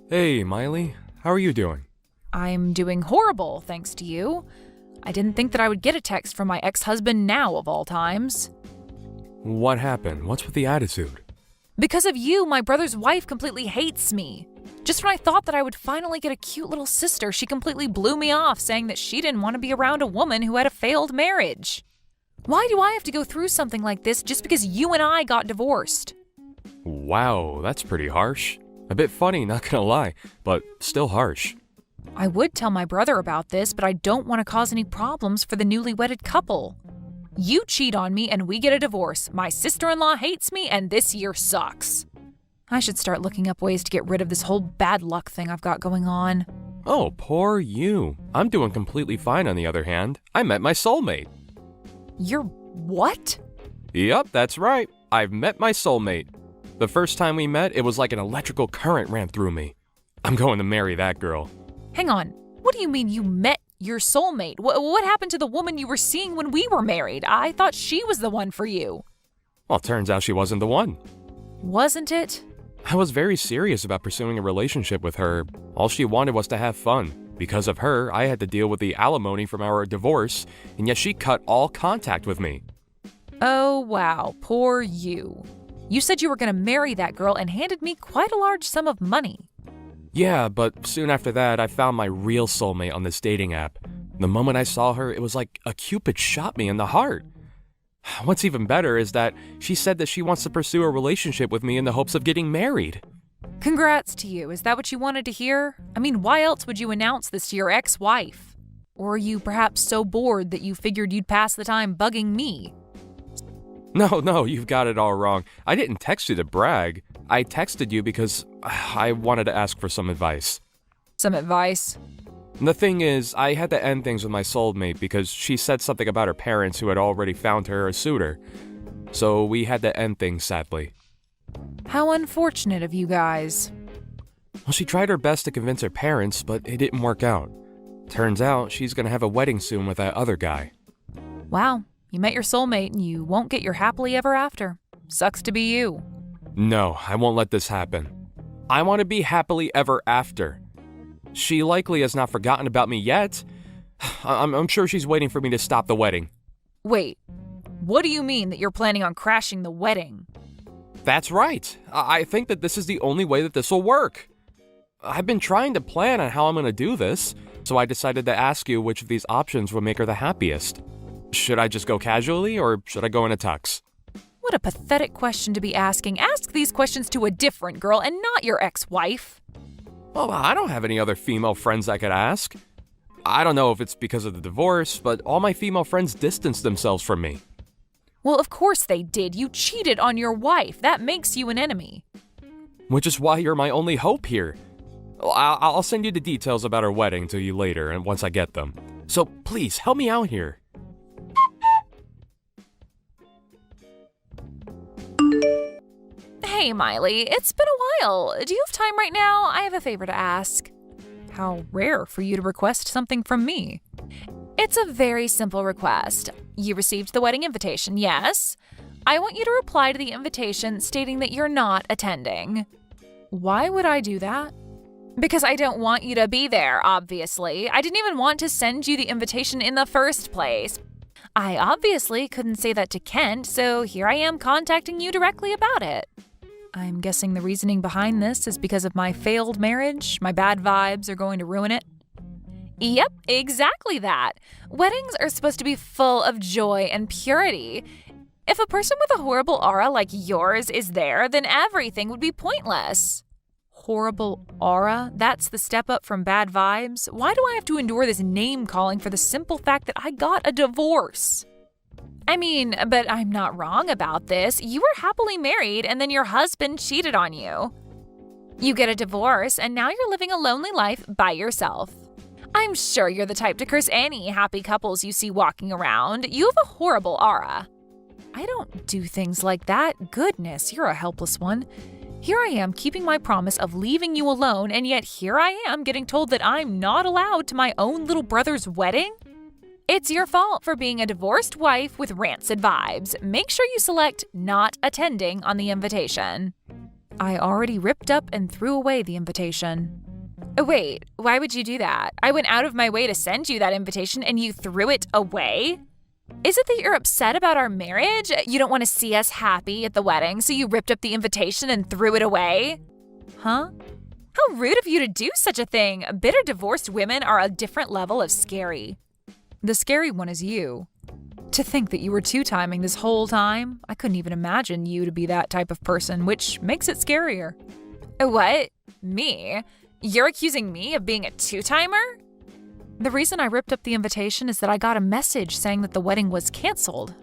Hey, Miley. How are you doing? I'm doing horrible, thanks to you. I didn't think that I would get a text from my ex-husband now, of all times. What happened? What's with the attitude? Because of you, my brother's wife completely hates me. Just when I thought that I would finally get a cute little sister, she completely blew me off, saying that she didn't want to be around a woman who had a failed marriage. Why do I have to go through something like this just because you and I got divorced? Wow, that's pretty harsh. A bit funny, not gonna lie, but still harsh. I would tell my brother about this, but I don't want to cause any problems for the newly wedded couple. You cheat on me and we get a divorce. My sister-in-law hates me and this year sucks. I should start looking up ways to get rid of this whole bad luck thing I've got going on. Oh, poor you. I'm doing completely fine on the other hand. I met my soulmate. You're what? Yup, that's right. I've met my soulmate. The first time we met, it was like an electrical current ran through me. I'm going to marry that girl. Hang on. What do you mean you met your soulmate? What happened to the woman you were seeing when we were married? I thought she was the one for you. Well, turns out she wasn't the one. Wasn't it? I was very serious about pursuing a relationship with her. All she wanted was to have fun. Because of her, I had to deal with the alimony from our divorce, and yet she cut all contact with me. Oh, wow. Poor you. You said you were going to marry that girl and handed me quite a large sum of money. Yeah, but soon after that, I found my real soulmate on this dating app. The moment I saw her, it was like a Cupid shot me in the heart. What's even better is that she said that she wants to pursue a relationship with me in the hopes of getting married. Congrats to you. Is that what you wanted to hear? I mean, why else would you announce this to your ex-wife? Or are you perhaps so bored that you figured you'd pass the time bugging me? No, you've got it all wrong. I didn't text you to brag. I texted you because I wanted to ask for some advice. Some advice? The thing is, I had to end things with my soulmate because she said something about her parents who had already found her a suitor. So we had to end things, sadly. How unfortunate of you guys. Well, she tried her best to convince her parents, but it didn't work out. Turns out she's gonna have a wedding soon with that other guy. Wow, you met your soulmate and you won't get your happily ever after. Sucks to be you. No, I won't let this happen. I want to be happily ever after. She likely has not forgotten about me yet. I'm sure she's waiting for me to stop the wedding. Wait, what do you mean that you're planning on crashing the wedding? That's right. I think that this is the only way that this will work. I've been trying to plan on how I'm going to do this, so I decided to ask you which of these options would make her the happiest. Should I just go casually, or should I go in a tux? What a pathetic question to be asking. Ask these questions to a different girl and not your ex-wife. Well, I don't have any other female friends I could ask. I don't know if it's because of the divorce, but all my female friends distanced themselves from me. Well, of course they did. You cheated on your wife. That makes you an enemy. Which is why you're my only hope here. I'll send you the details about our wedding to you later, and once I get them. So please, help me out here. Hey, Miley, it's been a while. Do you have time right now? I have a favor to ask. How rare for you to request something from me. It's a very simple request. You received the wedding invitation, yes? I want you to reply to the invitation stating that you're not attending. Why would I do that? Because I don't want you to be there, obviously. I didn't even want to send you the invitation in the first place. I obviously couldn't say that to Kent, so here I am contacting you directly about it. I'm guessing the reasoning behind this is because of my failed marriage. My bad vibes are going to ruin it. Yep, exactly that. Weddings are supposed to be full of joy and purity. If a person with a horrible aura like yours is there, then everything would be pointless. Horrible aura? That's the step up from bad vibes? Why do I have to endure this name calling for the simple fact that I got a divorce? I mean, but I'm not wrong about this. You were happily married and then your husband cheated on you. You get a divorce and now you're living a lonely life by yourself. I'm sure you're the type to curse any happy couples you see walking around. You have a horrible aura. I don't do things like that. Goodness, you're a helpless one. Here I am keeping my promise of leaving you alone, and yet here I am getting told that I'm not allowed to my own little brother's wedding? It's your fault for being a divorced wife with rancid vibes. Make sure you select not attending on the invitation. I already ripped up and threw away the invitation. Wait, why would you do that? I went out of my way to send you that invitation and you threw it away? Is it that you're upset about our marriage? You don't want to see us happy at the wedding, so you ripped up the invitation and threw it away? Huh? How rude of you to do such a thing. Bitter divorced women are a different level of scary. The scary one is you. To think that you were two-timing this whole time, I couldn't even imagine you to be that type of person, which makes it scarier. What? Me? You're accusing me of being a two-timer? The reason I ripped up the invitation is that I got a message saying that the wedding was canceled.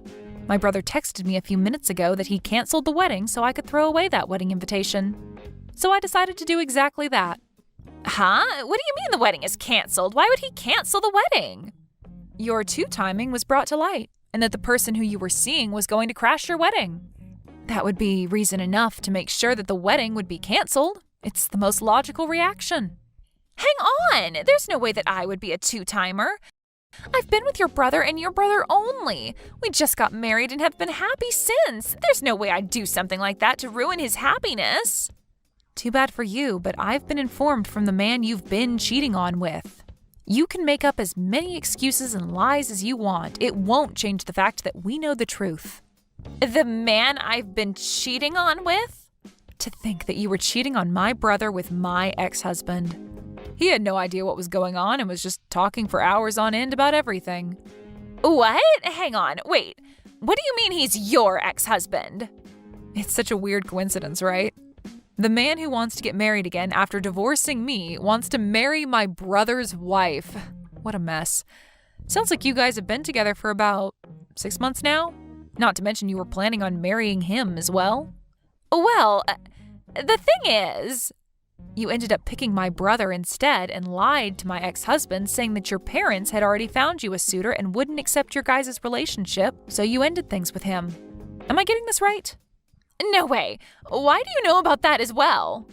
My brother texted me a few minutes ago that he canceled the wedding so I could throw away that wedding invitation. So I decided to do exactly that. Huh? What do you mean the wedding is canceled? Why would he cancel the wedding? Your two-timing was brought to light, and that the person who you were seeing was going to crash your wedding. That would be reason enough to make sure that the wedding would be canceled. It's the most logical reaction. Hang on! There's no way that I would be a two-timer. I've been with your brother and your brother only. We just got married and have been happy since. There's no way I'd do something like that to ruin his happiness. Too bad for you, but I've been informed from the man you've been cheating on with. You can make up as many excuses and lies as you want. It won't change the fact that we know the truth. The man I've been cheating on with? To think that you were cheating on my brother with my ex-husband. He had no idea what was going on and was just talking for hours on end about everything. What? Hang on, wait. What do you mean he's your ex-husband? It's such a weird coincidence, right? The man who wants to get married again after divorcing me wants to marry my brother's wife. What a mess. Sounds like you guys have been together for about 6 months now? Not to mention you were planning on marrying him as well. Well, the thing is, you ended up picking my brother instead and lied to my ex-husband, saying that your parents had already found you a suitor and wouldn't accept your guys' relationship, so you ended things with him. Am I getting this right? No way. Why do you know about that as well?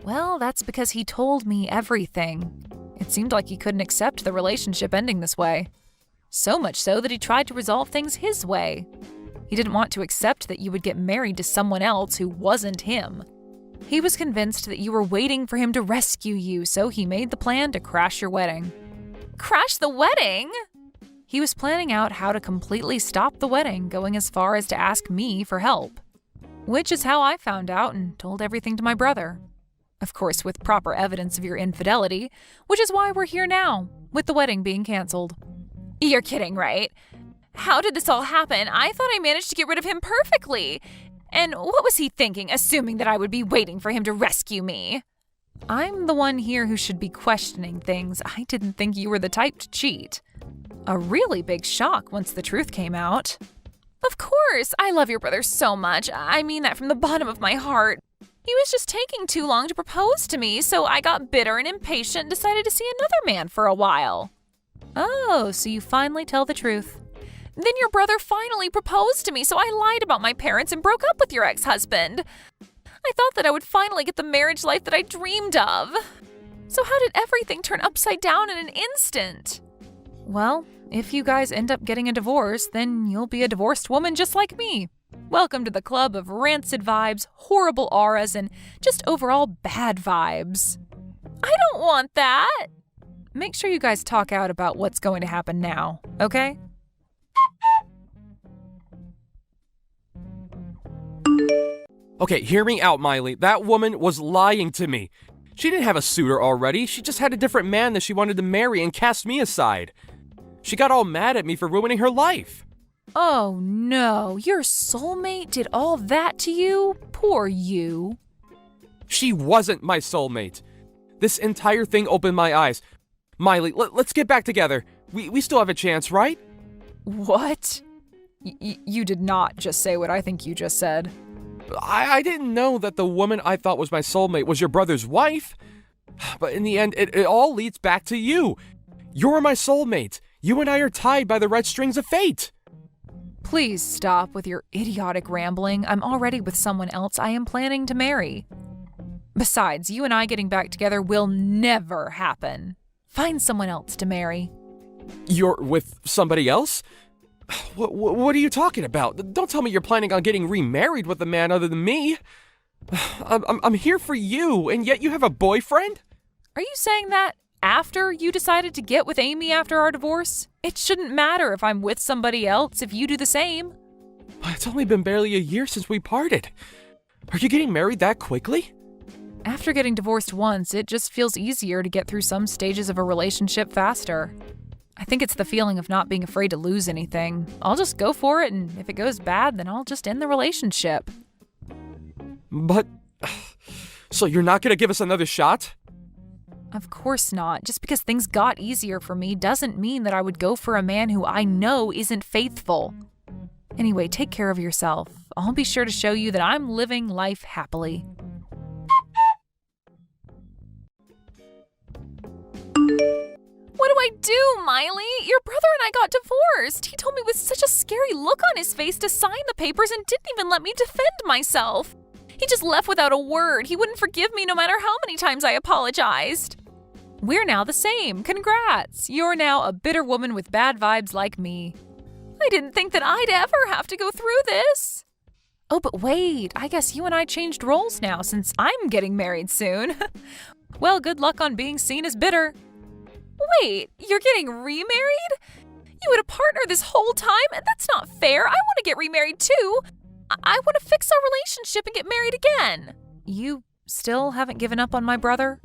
Well, that's because he told me everything. It seemed like he couldn't accept the relationship ending this way. So much so that he tried to resolve things his way. He didn't want to accept that you would get married to someone else who wasn't him. He was convinced that you were waiting for him to rescue you, so he made the plan to crash your wedding. Crash the wedding? He was planning out how to completely stop the wedding, going as far as to ask me for help. Which is how I found out and told everything to my brother. Of course, with proper evidence of your infidelity, which is why we're here now, with the wedding being canceled. You're kidding, right? How did this all happen? I thought I managed to get rid of him perfectly. And what was he thinking, assuming that I would be waiting for him to rescue me? I'm the one here who should be questioning things. I didn't think you were the type to cheat. A really big shock once the truth came out. Of course, I love your brother so much. I mean that from the bottom of my heart. He was just taking too long to propose to me, so I got bitter and impatient and decided to see another man for a while. Oh, so you finally tell the truth. Then your brother finally proposed to me, so I lied about my parents and broke up with your ex-husband. I thought that I would finally get the marriage life that I dreamed of. So how did everything turn upside down in an instant? Well, if you guys end up getting a divorce, then you'll be a divorced woman just like me. Welcome to the club of rancid vibes, horrible auras, and just overall bad vibes. I don't want that. Make sure you guys talk out about what's going to happen now, okay? Okay, hear me out, Miley. That woman was lying to me. She didn't have a suitor already. She just had a different man that she wanted to marry and cast me aside. She got all mad at me for ruining her life. Oh no, your soulmate did all that to you? Poor you. She wasn't my soulmate. This entire thing opened my eyes. Miley, let's get back together. We still have a chance, right? What? You did not just say what I think you just said. I didn't know that the woman I thought was my soulmate was your brother's wife. But in the end, it all leads back to you. You're my soulmate. You and I are tied by the red strings of fate. Please stop with your idiotic rambling. I'm already with someone else I am planning to marry. Besides, you and I getting back together will never happen. Find someone else to marry. You're with somebody else? What are you talking about? Don't tell me you're planning on getting remarried with a man other than me. I'm here for you, and yet you have a boyfriend? Are you saying that after you decided to get with Amy after our divorce? It shouldn't matter if I'm with somebody else if you do the same. It's only been barely a year since we parted. Are you getting married that quickly? After getting divorced once, it just feels easier to get through some stages of a relationship faster. I think it's the feeling of not being afraid to lose anything. I'll just go for it, and if it goes bad, then I'll just end the relationship. But, so you're not gonna give us another shot? Of course not. Just because things got easier for me doesn't mean that I would go for a man who I know isn't faithful. Anyway, take care of yourself. I'll be sure to show you that I'm living life happily. What do I do, Miley? Your brother and I got divorced. He told me with such a scary look on his face to sign the papers and didn't even let me defend myself. He just left without a word. He wouldn't forgive me no matter how many times I apologized. We're now the same. Congrats. You're now a bitter woman with bad vibes like me. I didn't think that I'd ever have to go through this. Oh, but wait. I guess you and I changed roles now since I'm getting married soon. Well, good luck on being seen as bitter. Wait, you're getting remarried? You had a partner this whole time, and that's not fair. I want to get remarried too. I want to fix our relationship and get married again. You still haven't given up on my brother?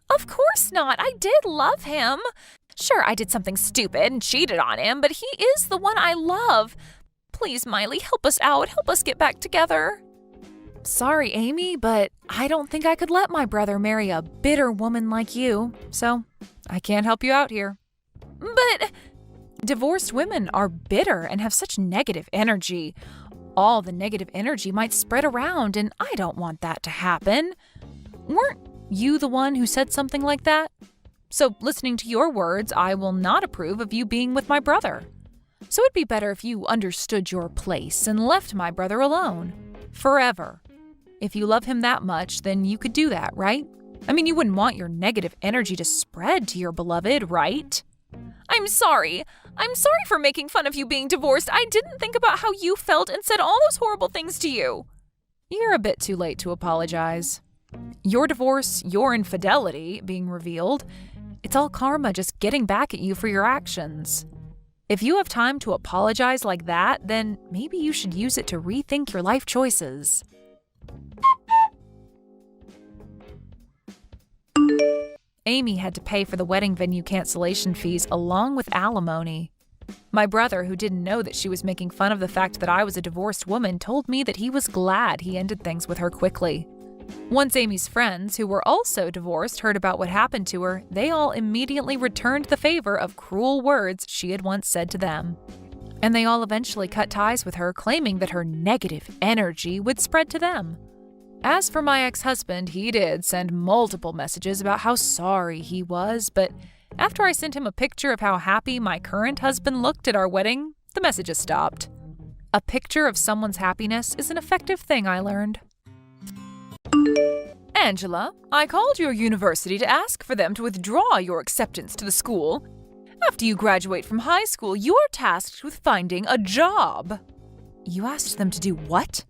Of course not. I did love him. Sure, I did something stupid and cheated on him, but he is the one I love. Please, Miley, help us out. Help us get back together. Sorry, Amy, but I don't think I could let my brother marry a bitter woman like you, so I can't help you out here. But divorced women are bitter and have such negative energy. All the negative energy might spread around, and I don't want that to happen. Weren't you the one who said something like that? So, listening to your words, I will not approve of you being with my brother. So it'd be better if you understood your place and left my brother alone. Forever. If you love him that much, then you could do that, right? I mean, you wouldn't want your negative energy to spread to your beloved, right? I'm sorry. I'm sorry for making fun of you being divorced. I didn't think about how you felt and said all those horrible things to you. You're a bit too late to apologize. Your divorce, your infidelity being revealed, it's all karma just getting back at you for your actions. If you have time to apologize like that, then maybe you should use it to rethink your life choices. Amy had to pay for the wedding venue cancellation fees along with alimony. My brother, who didn't know that she was making fun of the fact that I was a divorced woman, told me that he was glad he ended things with her quickly. Once Amy's friends, who were also divorced, heard about what happened to her, they all immediately returned the favor of cruel words she had once said to them. And they all eventually cut ties with her, claiming that her negative energy would spread to them. As for my ex-husband, he did send multiple messages about how sorry he was, but after I sent him a picture of how happy my current husband looked at our wedding, the messages stopped. A picture of someone's happiness is an effective thing, I learned. Angela, I called your university to ask for them to withdraw your acceptance to the school. After you graduate from high school, you are tasked with finding a job. You asked them to do what?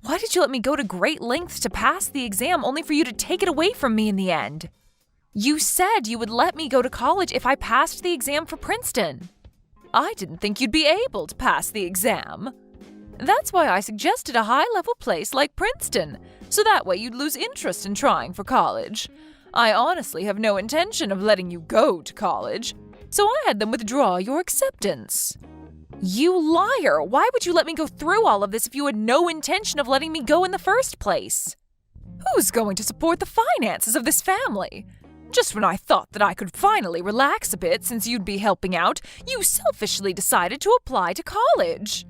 Why did you let me go to great lengths to pass the exam only for you to take it away from me in the end? You said you would let me go to college if I passed the exam for Princeton. I didn't think you'd be able to pass the exam. That's why I suggested a high-level place like Princeton, so that way you'd lose interest in trying for college. I honestly have no intention of letting you go to college, so I had them withdraw your acceptance. You liar! Why would you let me go through all of this if you had no intention of letting me go in the first place? Who's going to support the finances of this family? Just when I thought that I could finally relax a bit since you'd be helping out, you selfishly decided to apply to college.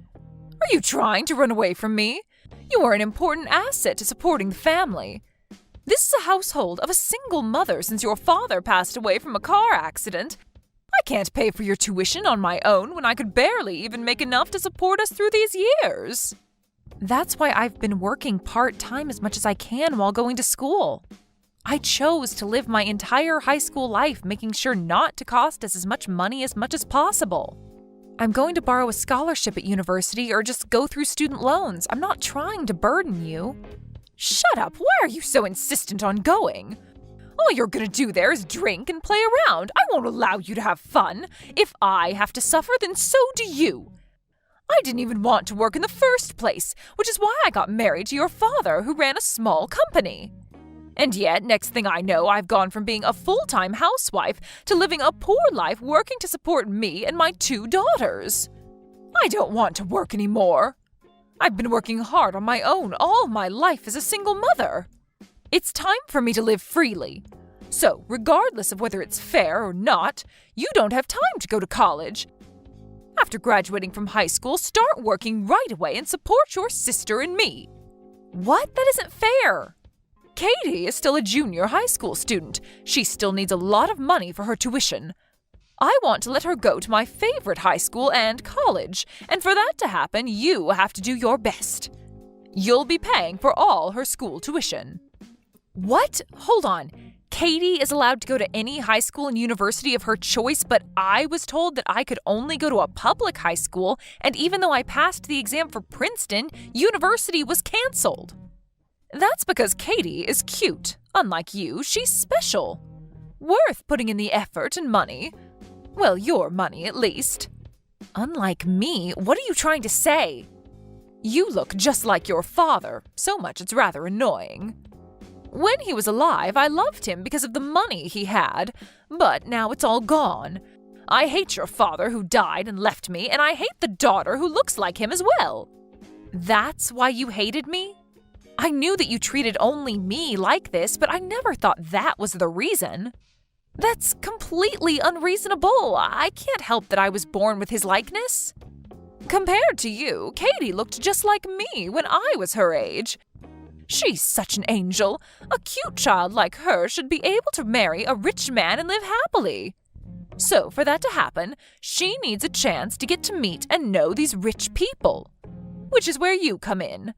Are you trying to run away from me? You are an important asset to supporting the family. This is a household of a single mother since your father passed away from a car accident. I can't pay for your tuition on my own when I could barely even make enough to support us through these years. That's why I've been working part-time as much as I can while going to school. I chose to live my entire high school life making sure not to cost us as much as possible. I'm going to borrow a scholarship at university or just go through student loans. I'm not trying to burden you. Shut up! Why are you so insistent on going? All you're gonna do there is drink and play around. I won't allow you to have fun. If I have to suffer, then so do you. I didn't even want to work in the first place, which is why I got married to your father, who ran a small company. And yet, next thing I know, I've gone from being a full-time housewife to living a poor life working to support me and my 2 daughters. I don't want to work anymore. I've been working hard on my own all my life as a single mother. It's time for me to live freely. So, regardless of whether it's fair or not, you don't have time to go to college. After graduating from high school, start working right away and support your sister and me. What? That isn't fair. Katie is still a junior high school student. She still needs a lot of money for her tuition. I want to let her go to my favorite high school and college, and for that to happen, you have to do your best. You'll be paying for all her school tuition. What? Hold on. Katie is allowed to go to any high school and university of her choice, but I was told that I could only go to a public high school, and even though I passed the exam for Princeton, university was canceled. That's because Katie is cute. Unlike you, she's special. Worth putting in the effort and money. Well, your money at least. Unlike me, what are you trying to say? You look just like your father, so much it's rather annoying. When he was alive, I loved him because of the money he had, but now it's all gone. I hate your father who died and left me, and I hate the daughter who looks like him as well. That's why you hated me? I knew that you treated only me like this, but I never thought that was the reason. That's completely unreasonable. I can't help that I was born with his likeness. Compared to you, Katie looked just like me when I was her age. She's such an angel. A cute child like her should be able to marry a rich man and live happily. So, for that to happen, she needs a chance to get to meet and know these rich people. Which is where you come in.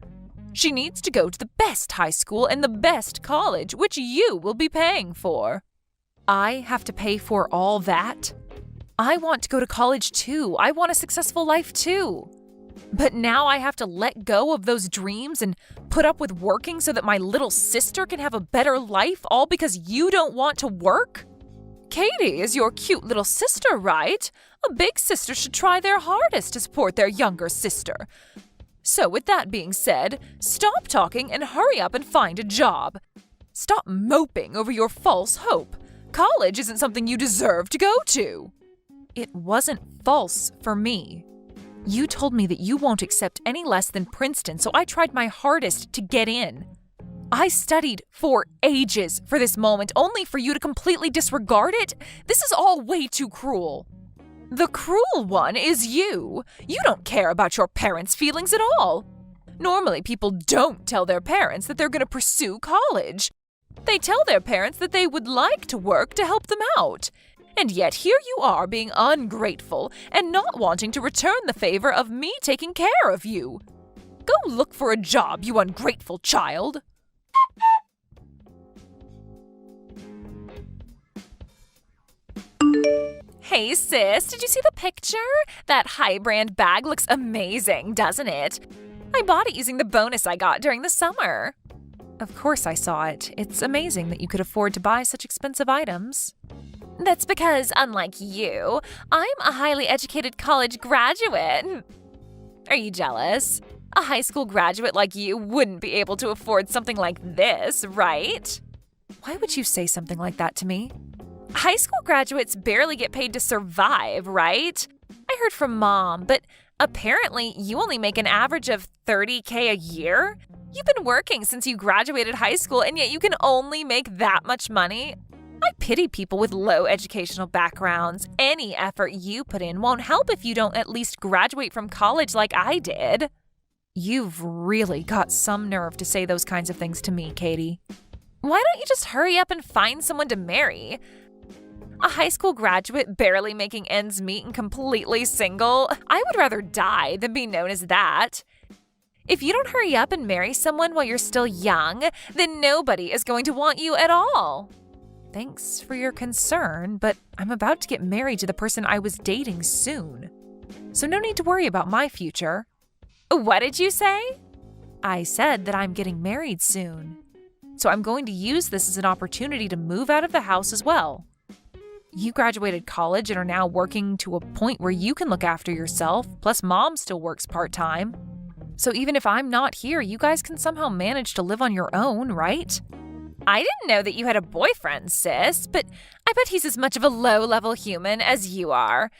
She needs to go to the best high school and the best college, which you will be paying for. I have to pay for all that? I want to go to college too. I want a successful life too. But now I have to let go of those dreams and put up with working so that my little sister can have a better life, all because you don't want to work? Katie is your cute little sister, right? A big sister should try their hardest to support their younger sister. So with that being said, stop talking and hurry up and find a job. Stop moping over your false hope. College isn't something you deserve to go to. It wasn't false for me. You told me that you won't accept any less than Princeton, so I tried my hardest to get in. I studied for ages for this moment, only for you to completely disregard it? This is all way too cruel. The cruel one is you. You don't care about your parents' feelings at all. Normally, people don't tell their parents that they're going to pursue college. They tell their parents that they would like to work to help them out. And yet here you are being ungrateful and not wanting to return the favor of me taking care of you. Go look for a job, you ungrateful child. Hey sis, did you see the picture? That high-brand bag looks amazing, doesn't it? I bought it using the bonus I got during the summer. Of course I saw it. It's amazing that you could afford to buy such expensive items. That's because, unlike you, I'm a highly educated college graduate. Are you jealous? A high school graduate like you wouldn't be able to afford something like this, right? Why would you say something like that to me? High school graduates barely get paid to survive, right? I heard from Mom, but apparently you only make an average of $30K a year? You've been working since you graduated high school, and yet you can only make that much money? I pity people with low educational backgrounds. Any effort you put in won't help if you don't at least graduate from college like I did. You've really got some nerve to say those kinds of things to me, Katie. Why don't you just hurry up and find someone to marry? A high school graduate barely making ends meet and completely single? I would rather die than be known as that. If you don't hurry up and marry someone while you're still young, then nobody is going to want you at all. Thanks for your concern, but I'm about to get married to the person I was dating soon. So no need to worry about my future. What did you say? I said that I'm getting married soon. So I'm going to use this as an opportunity to move out of the house as well. You graduated college and are now working to a point where you can look after yourself, plus Mom still works part-time. So even if I'm not here, you guys can somehow manage to live on your own, right? I didn't know that you had a boyfriend, sis, but I bet he's as much of a low-level human as you are.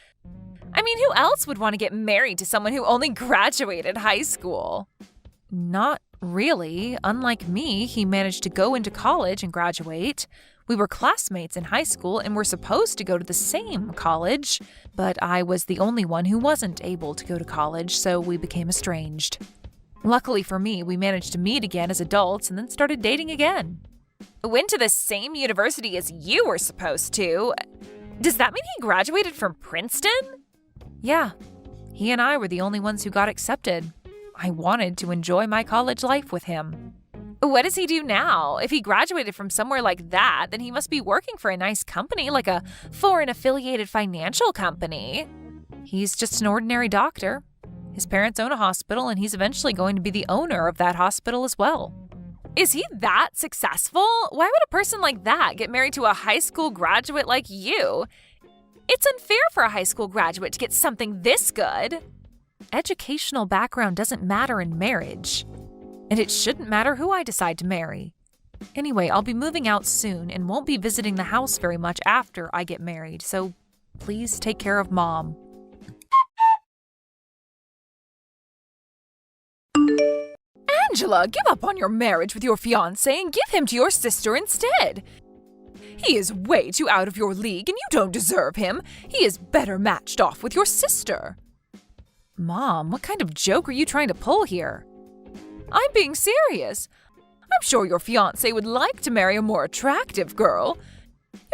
I mean, who else would want to get married to someone who only graduated high school? Not really. Unlike me, he managed to go into college and graduate. We were classmates in high school and were supposed to go to the same college, but I was the only one who wasn't able to go to college, so we became estranged. Luckily for me, we managed to meet again as adults and then started dating again. Went to the same university as you were supposed to. Does that mean he graduated from Princeton? Yeah, he and I were the only ones who got accepted. I wanted to enjoy my college life with him. What does he do now? If he graduated from somewhere like that, then he must be working for a nice company, like a foreign-affiliated financial company. He's just an ordinary doctor. His parents own a hospital, and he's eventually going to be the owner of that hospital as well. Is he that successful? Why would a person like that get married to a high school graduate like you? It's unfair for a high school graduate to get something this good. Educational background doesn't matter in marriage. And it shouldn't matter who I decide to marry. Anyway, I'll be moving out soon and won't be visiting the house very much after I get married, so please take care of Mom. Angela, give up on your marriage with your fiancé and give him to your sister instead. He is way too out of your league and you don't deserve him. He is better matched off with your sister. Mom, what kind of joke are you trying to pull here? I'm being serious. I'm sure your fiancé would like to marry a more attractive girl.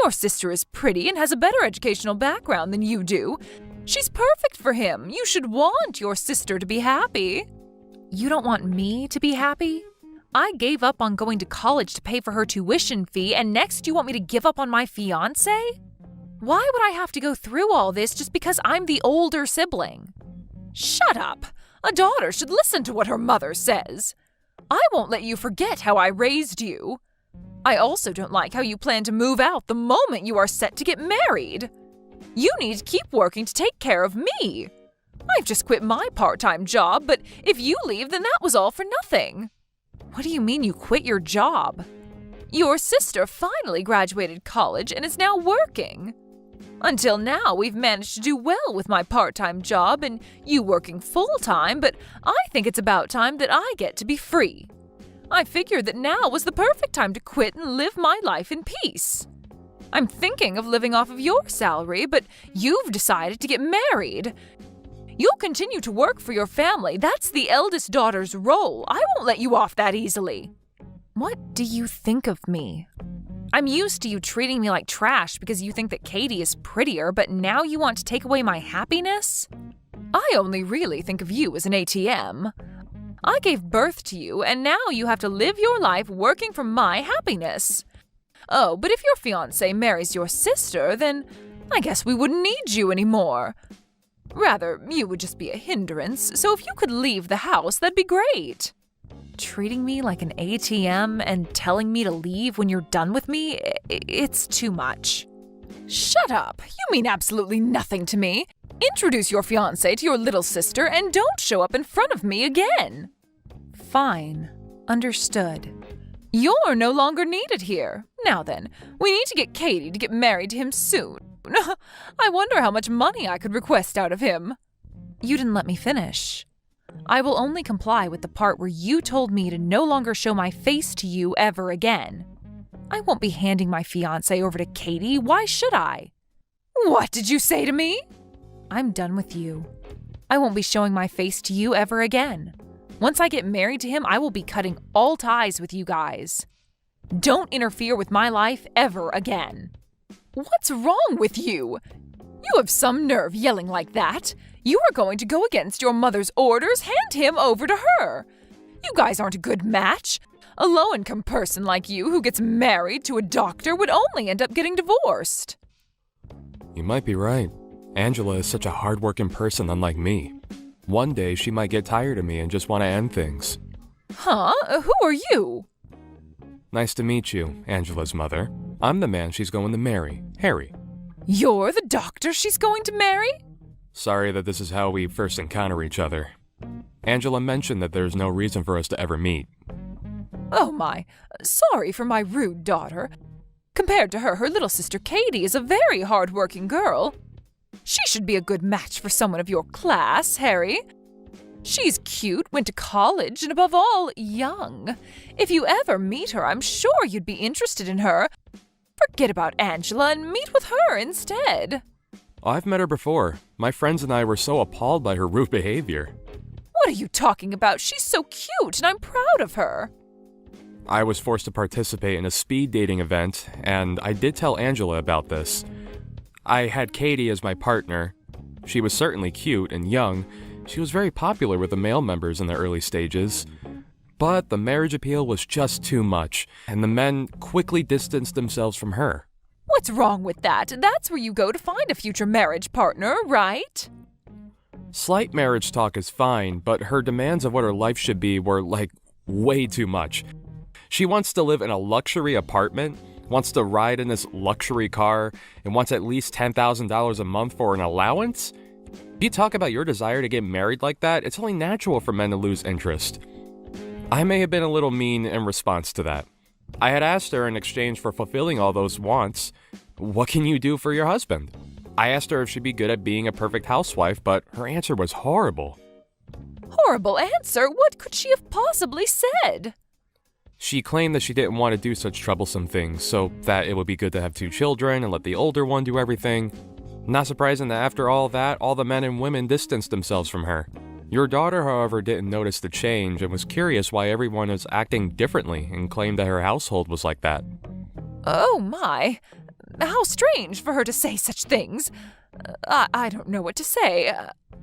Your sister is pretty and has a better educational background than you do. She's perfect for him. You should want your sister to be happy. You don't want me to be happy? I gave up on going to college to pay for her tuition fee, and next you want me to give up on my fiancé? Why would I have to go through all this just because I'm the older sibling? Shut up. A daughter should listen to what her mother says. I won't let you forget how I raised you. I also don't like how you plan to move out the moment you are set to get married. You need to keep working to take care of me. I've just quit my part-time job, but if you leave, then that was all for nothing. What do you mean you quit your job? Your sister finally graduated college and is now working. Until now, we've managed to do well with my part-time job and you working full-time, but I think it's about time that I get to be free. I figured that now was the perfect time to quit and live my life in peace. I'm thinking of living off of your salary, but you've decided to get married. You'll continue to work for your family. That's the eldest daughter's role. I won't let you off that easily. What do you think of me? I'm used to you treating me like trash because you think that Katie is prettier, but now you want to take away my happiness? I only really think of you as an ATM. I gave birth to you, and now you have to live your life working for my happiness. Oh, but if your fiancé marries your sister, then I guess we wouldn't need you anymore. Rather, you would just be a hindrance, so if you could leave the house, that'd be great. Treating me like an ATM and telling me to leave when you're done with me, it's too much. Shut up! You mean absolutely nothing to me. Introduce your fiancé to your little sister and don't show up in front of me again. Fine. Understood. You're no longer needed here. Now then, we need to get Katie to get married to him soon. I wonder how much money I could request out of him. You didn't let me finish. I will only comply with the part where you told me to no longer show my face to you ever again. I won't be handing my fiancé over to Katie. Why should I? What did you say to me? I'm done with you. I won't be showing my face to you ever again. Once I get married to him, I will be cutting all ties with you guys. Don't interfere with my life ever again. What's wrong with you? You have some nerve yelling like that. You are going to go against your mother's orders. Hand him over to her. You guys aren't a good match. A low-income person like you who gets married to a doctor would only end up getting divorced. You might be right. Angela is such a hard-working person unlike me. One day she might get tired of me and just want to end things. Huh? Who are you? Nice to meet you, Angela's mother. I'm the man she's going to marry, Harry. You're the doctor she's going to marry? Sorry that this is how we first encounter each other. Angela mentioned that there's no reason for us to ever meet. Oh my, sorry for my rude daughter. Compared to her, her little sister Katie is a very hard-working girl. She should be a good match for someone of your class, Harry. She's cute, went to college, and above all, young. If you ever meet her, I'm sure you'd be interested in her. Forget about Angela and meet with her instead. I've met her before. My friends and I were so appalled by her rude behavior. What are you talking about? She's so cute, and I'm proud of her. I was forced to participate in a speed dating event, and I did tell Angela about this. I had Katie as my partner. She was certainly cute and young. She was very popular with the male members in the early stages. But the marriage appeal was just too much, and the men quickly distanced themselves from her. What's wrong with that? That's where you go to find a future marriage partner, right? Slight marriage talk is fine, but her demands of what her life should be were, way too much. She wants to live in a luxury apartment, wants to ride in this luxury car, and wants at least $10,000 a month for an allowance? You talk about your desire to get married like that, it's only natural for men to lose interest. I may have been a little mean in response to that. I had asked her in exchange for fulfilling all those wants, what can you do for your husband? I asked her if she'd be good at being a perfect housewife, but her answer was horrible. Horrible answer? What could she have possibly said? She claimed that she didn't want to do such troublesome things, so that it would be good to have 2 children and let the older one do everything. Not surprising that after all that, all the men and women distanced themselves from her. Your daughter, however, didn't notice the change and was curious why everyone was acting differently and claimed that her household was like that. Oh my, how strange for her to say such things. I don't know what to say.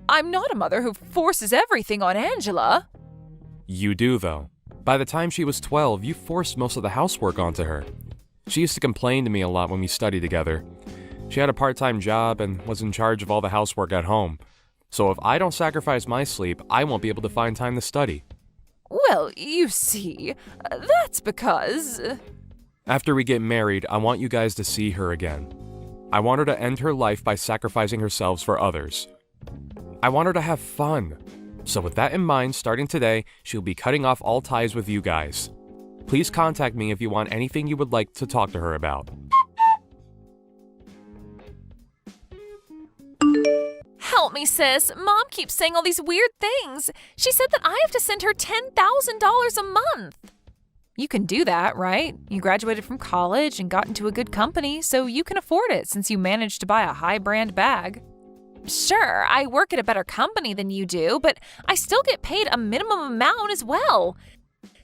I'm not a mother who forces everything on Angela. You do, though. By the time she was 12, you forced most of the housework onto her. She used to complain to me a lot when we studied together. She had a part-time job and was in charge of all the housework at home. So if I don't sacrifice my sleep, I won't be able to find time to study. Well, you see, that's because... After we get married, I want you guys to see her again. I want her to end her life by sacrificing herself for others. I want her to have fun. So with that in mind, starting today, she'll be cutting off all ties with you guys. Please contact me if you want anything you would like to talk to her about. Help me, sis. Mom keeps saying all these weird things. She said that I have to send her $10,000 a month. You can do that, right? You graduated from college and got into a good company, so you can afford it since you managed to buy a high-brand bag. Sure, I work at a better company than you do, but I still get paid a minimum amount as well.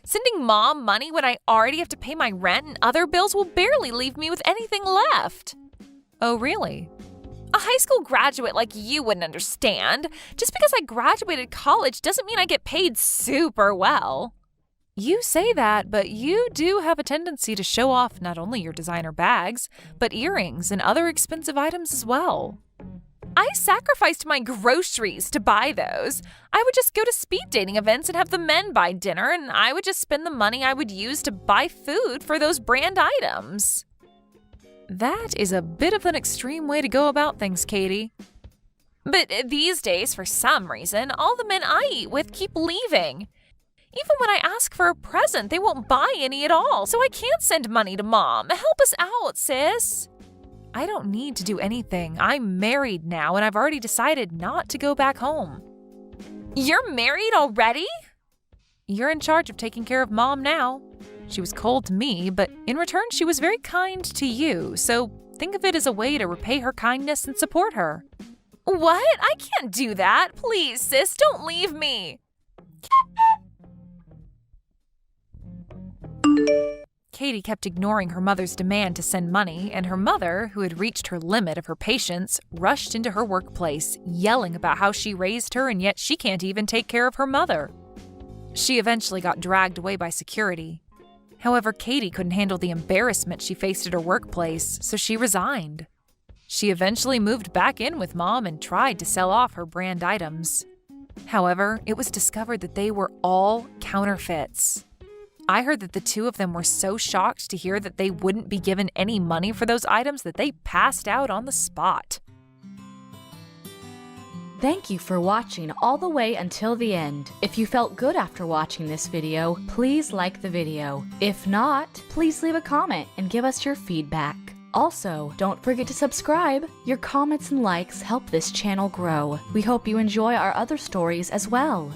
Sending Mom money when I already have to pay my rent and other bills will barely leave me with anything left. Oh, really? A high school graduate like you wouldn't understand. Just because I graduated college doesn't mean I get paid super well. You say that, but you do have a tendency to show off not only your designer bags, but earrings and other expensive items as well. I sacrificed my groceries to buy those. I would just go to speed dating events and have the men buy dinner, and I would just spend the money I would use to buy food for those brand items. That is a bit of an extreme way to go about things, Katie. But these days, for some reason, all the men I eat with keep leaving. Even when I ask for a present, they won't buy any at all, so I can't send money to Mom. Help us out, sis. I don't need to do anything. I'm married now, and I've already decided not to go back home. You're married already? You're in charge of taking care of Mom now. She was cold to me, but in return, she was very kind to you, so think of it as a way to repay her kindness and support her. What? I can't do that. Please, sis, don't leave me. Katie kept ignoring her mother's demand to send money, and her mother, who had reached her limit of her patience, rushed into her workplace, yelling about how she raised her and yet she can't even take care of her mother. She eventually got dragged away by security. However, Katie couldn't handle the embarrassment she faced at her workplace, so she resigned. She eventually moved back in with Mom and tried to sell off her brand items. However, it was discovered that they were all counterfeits. I heard that the two of them were so shocked to hear that they wouldn't be given any money for those items that they passed out on the spot. Thank you for watching all the way until the end. If you felt good after watching this video, please like the video. If not, please leave a comment and give us your feedback. Also, don't forget to subscribe. Your comments and likes help this channel grow. We hope you enjoy our other stories as well.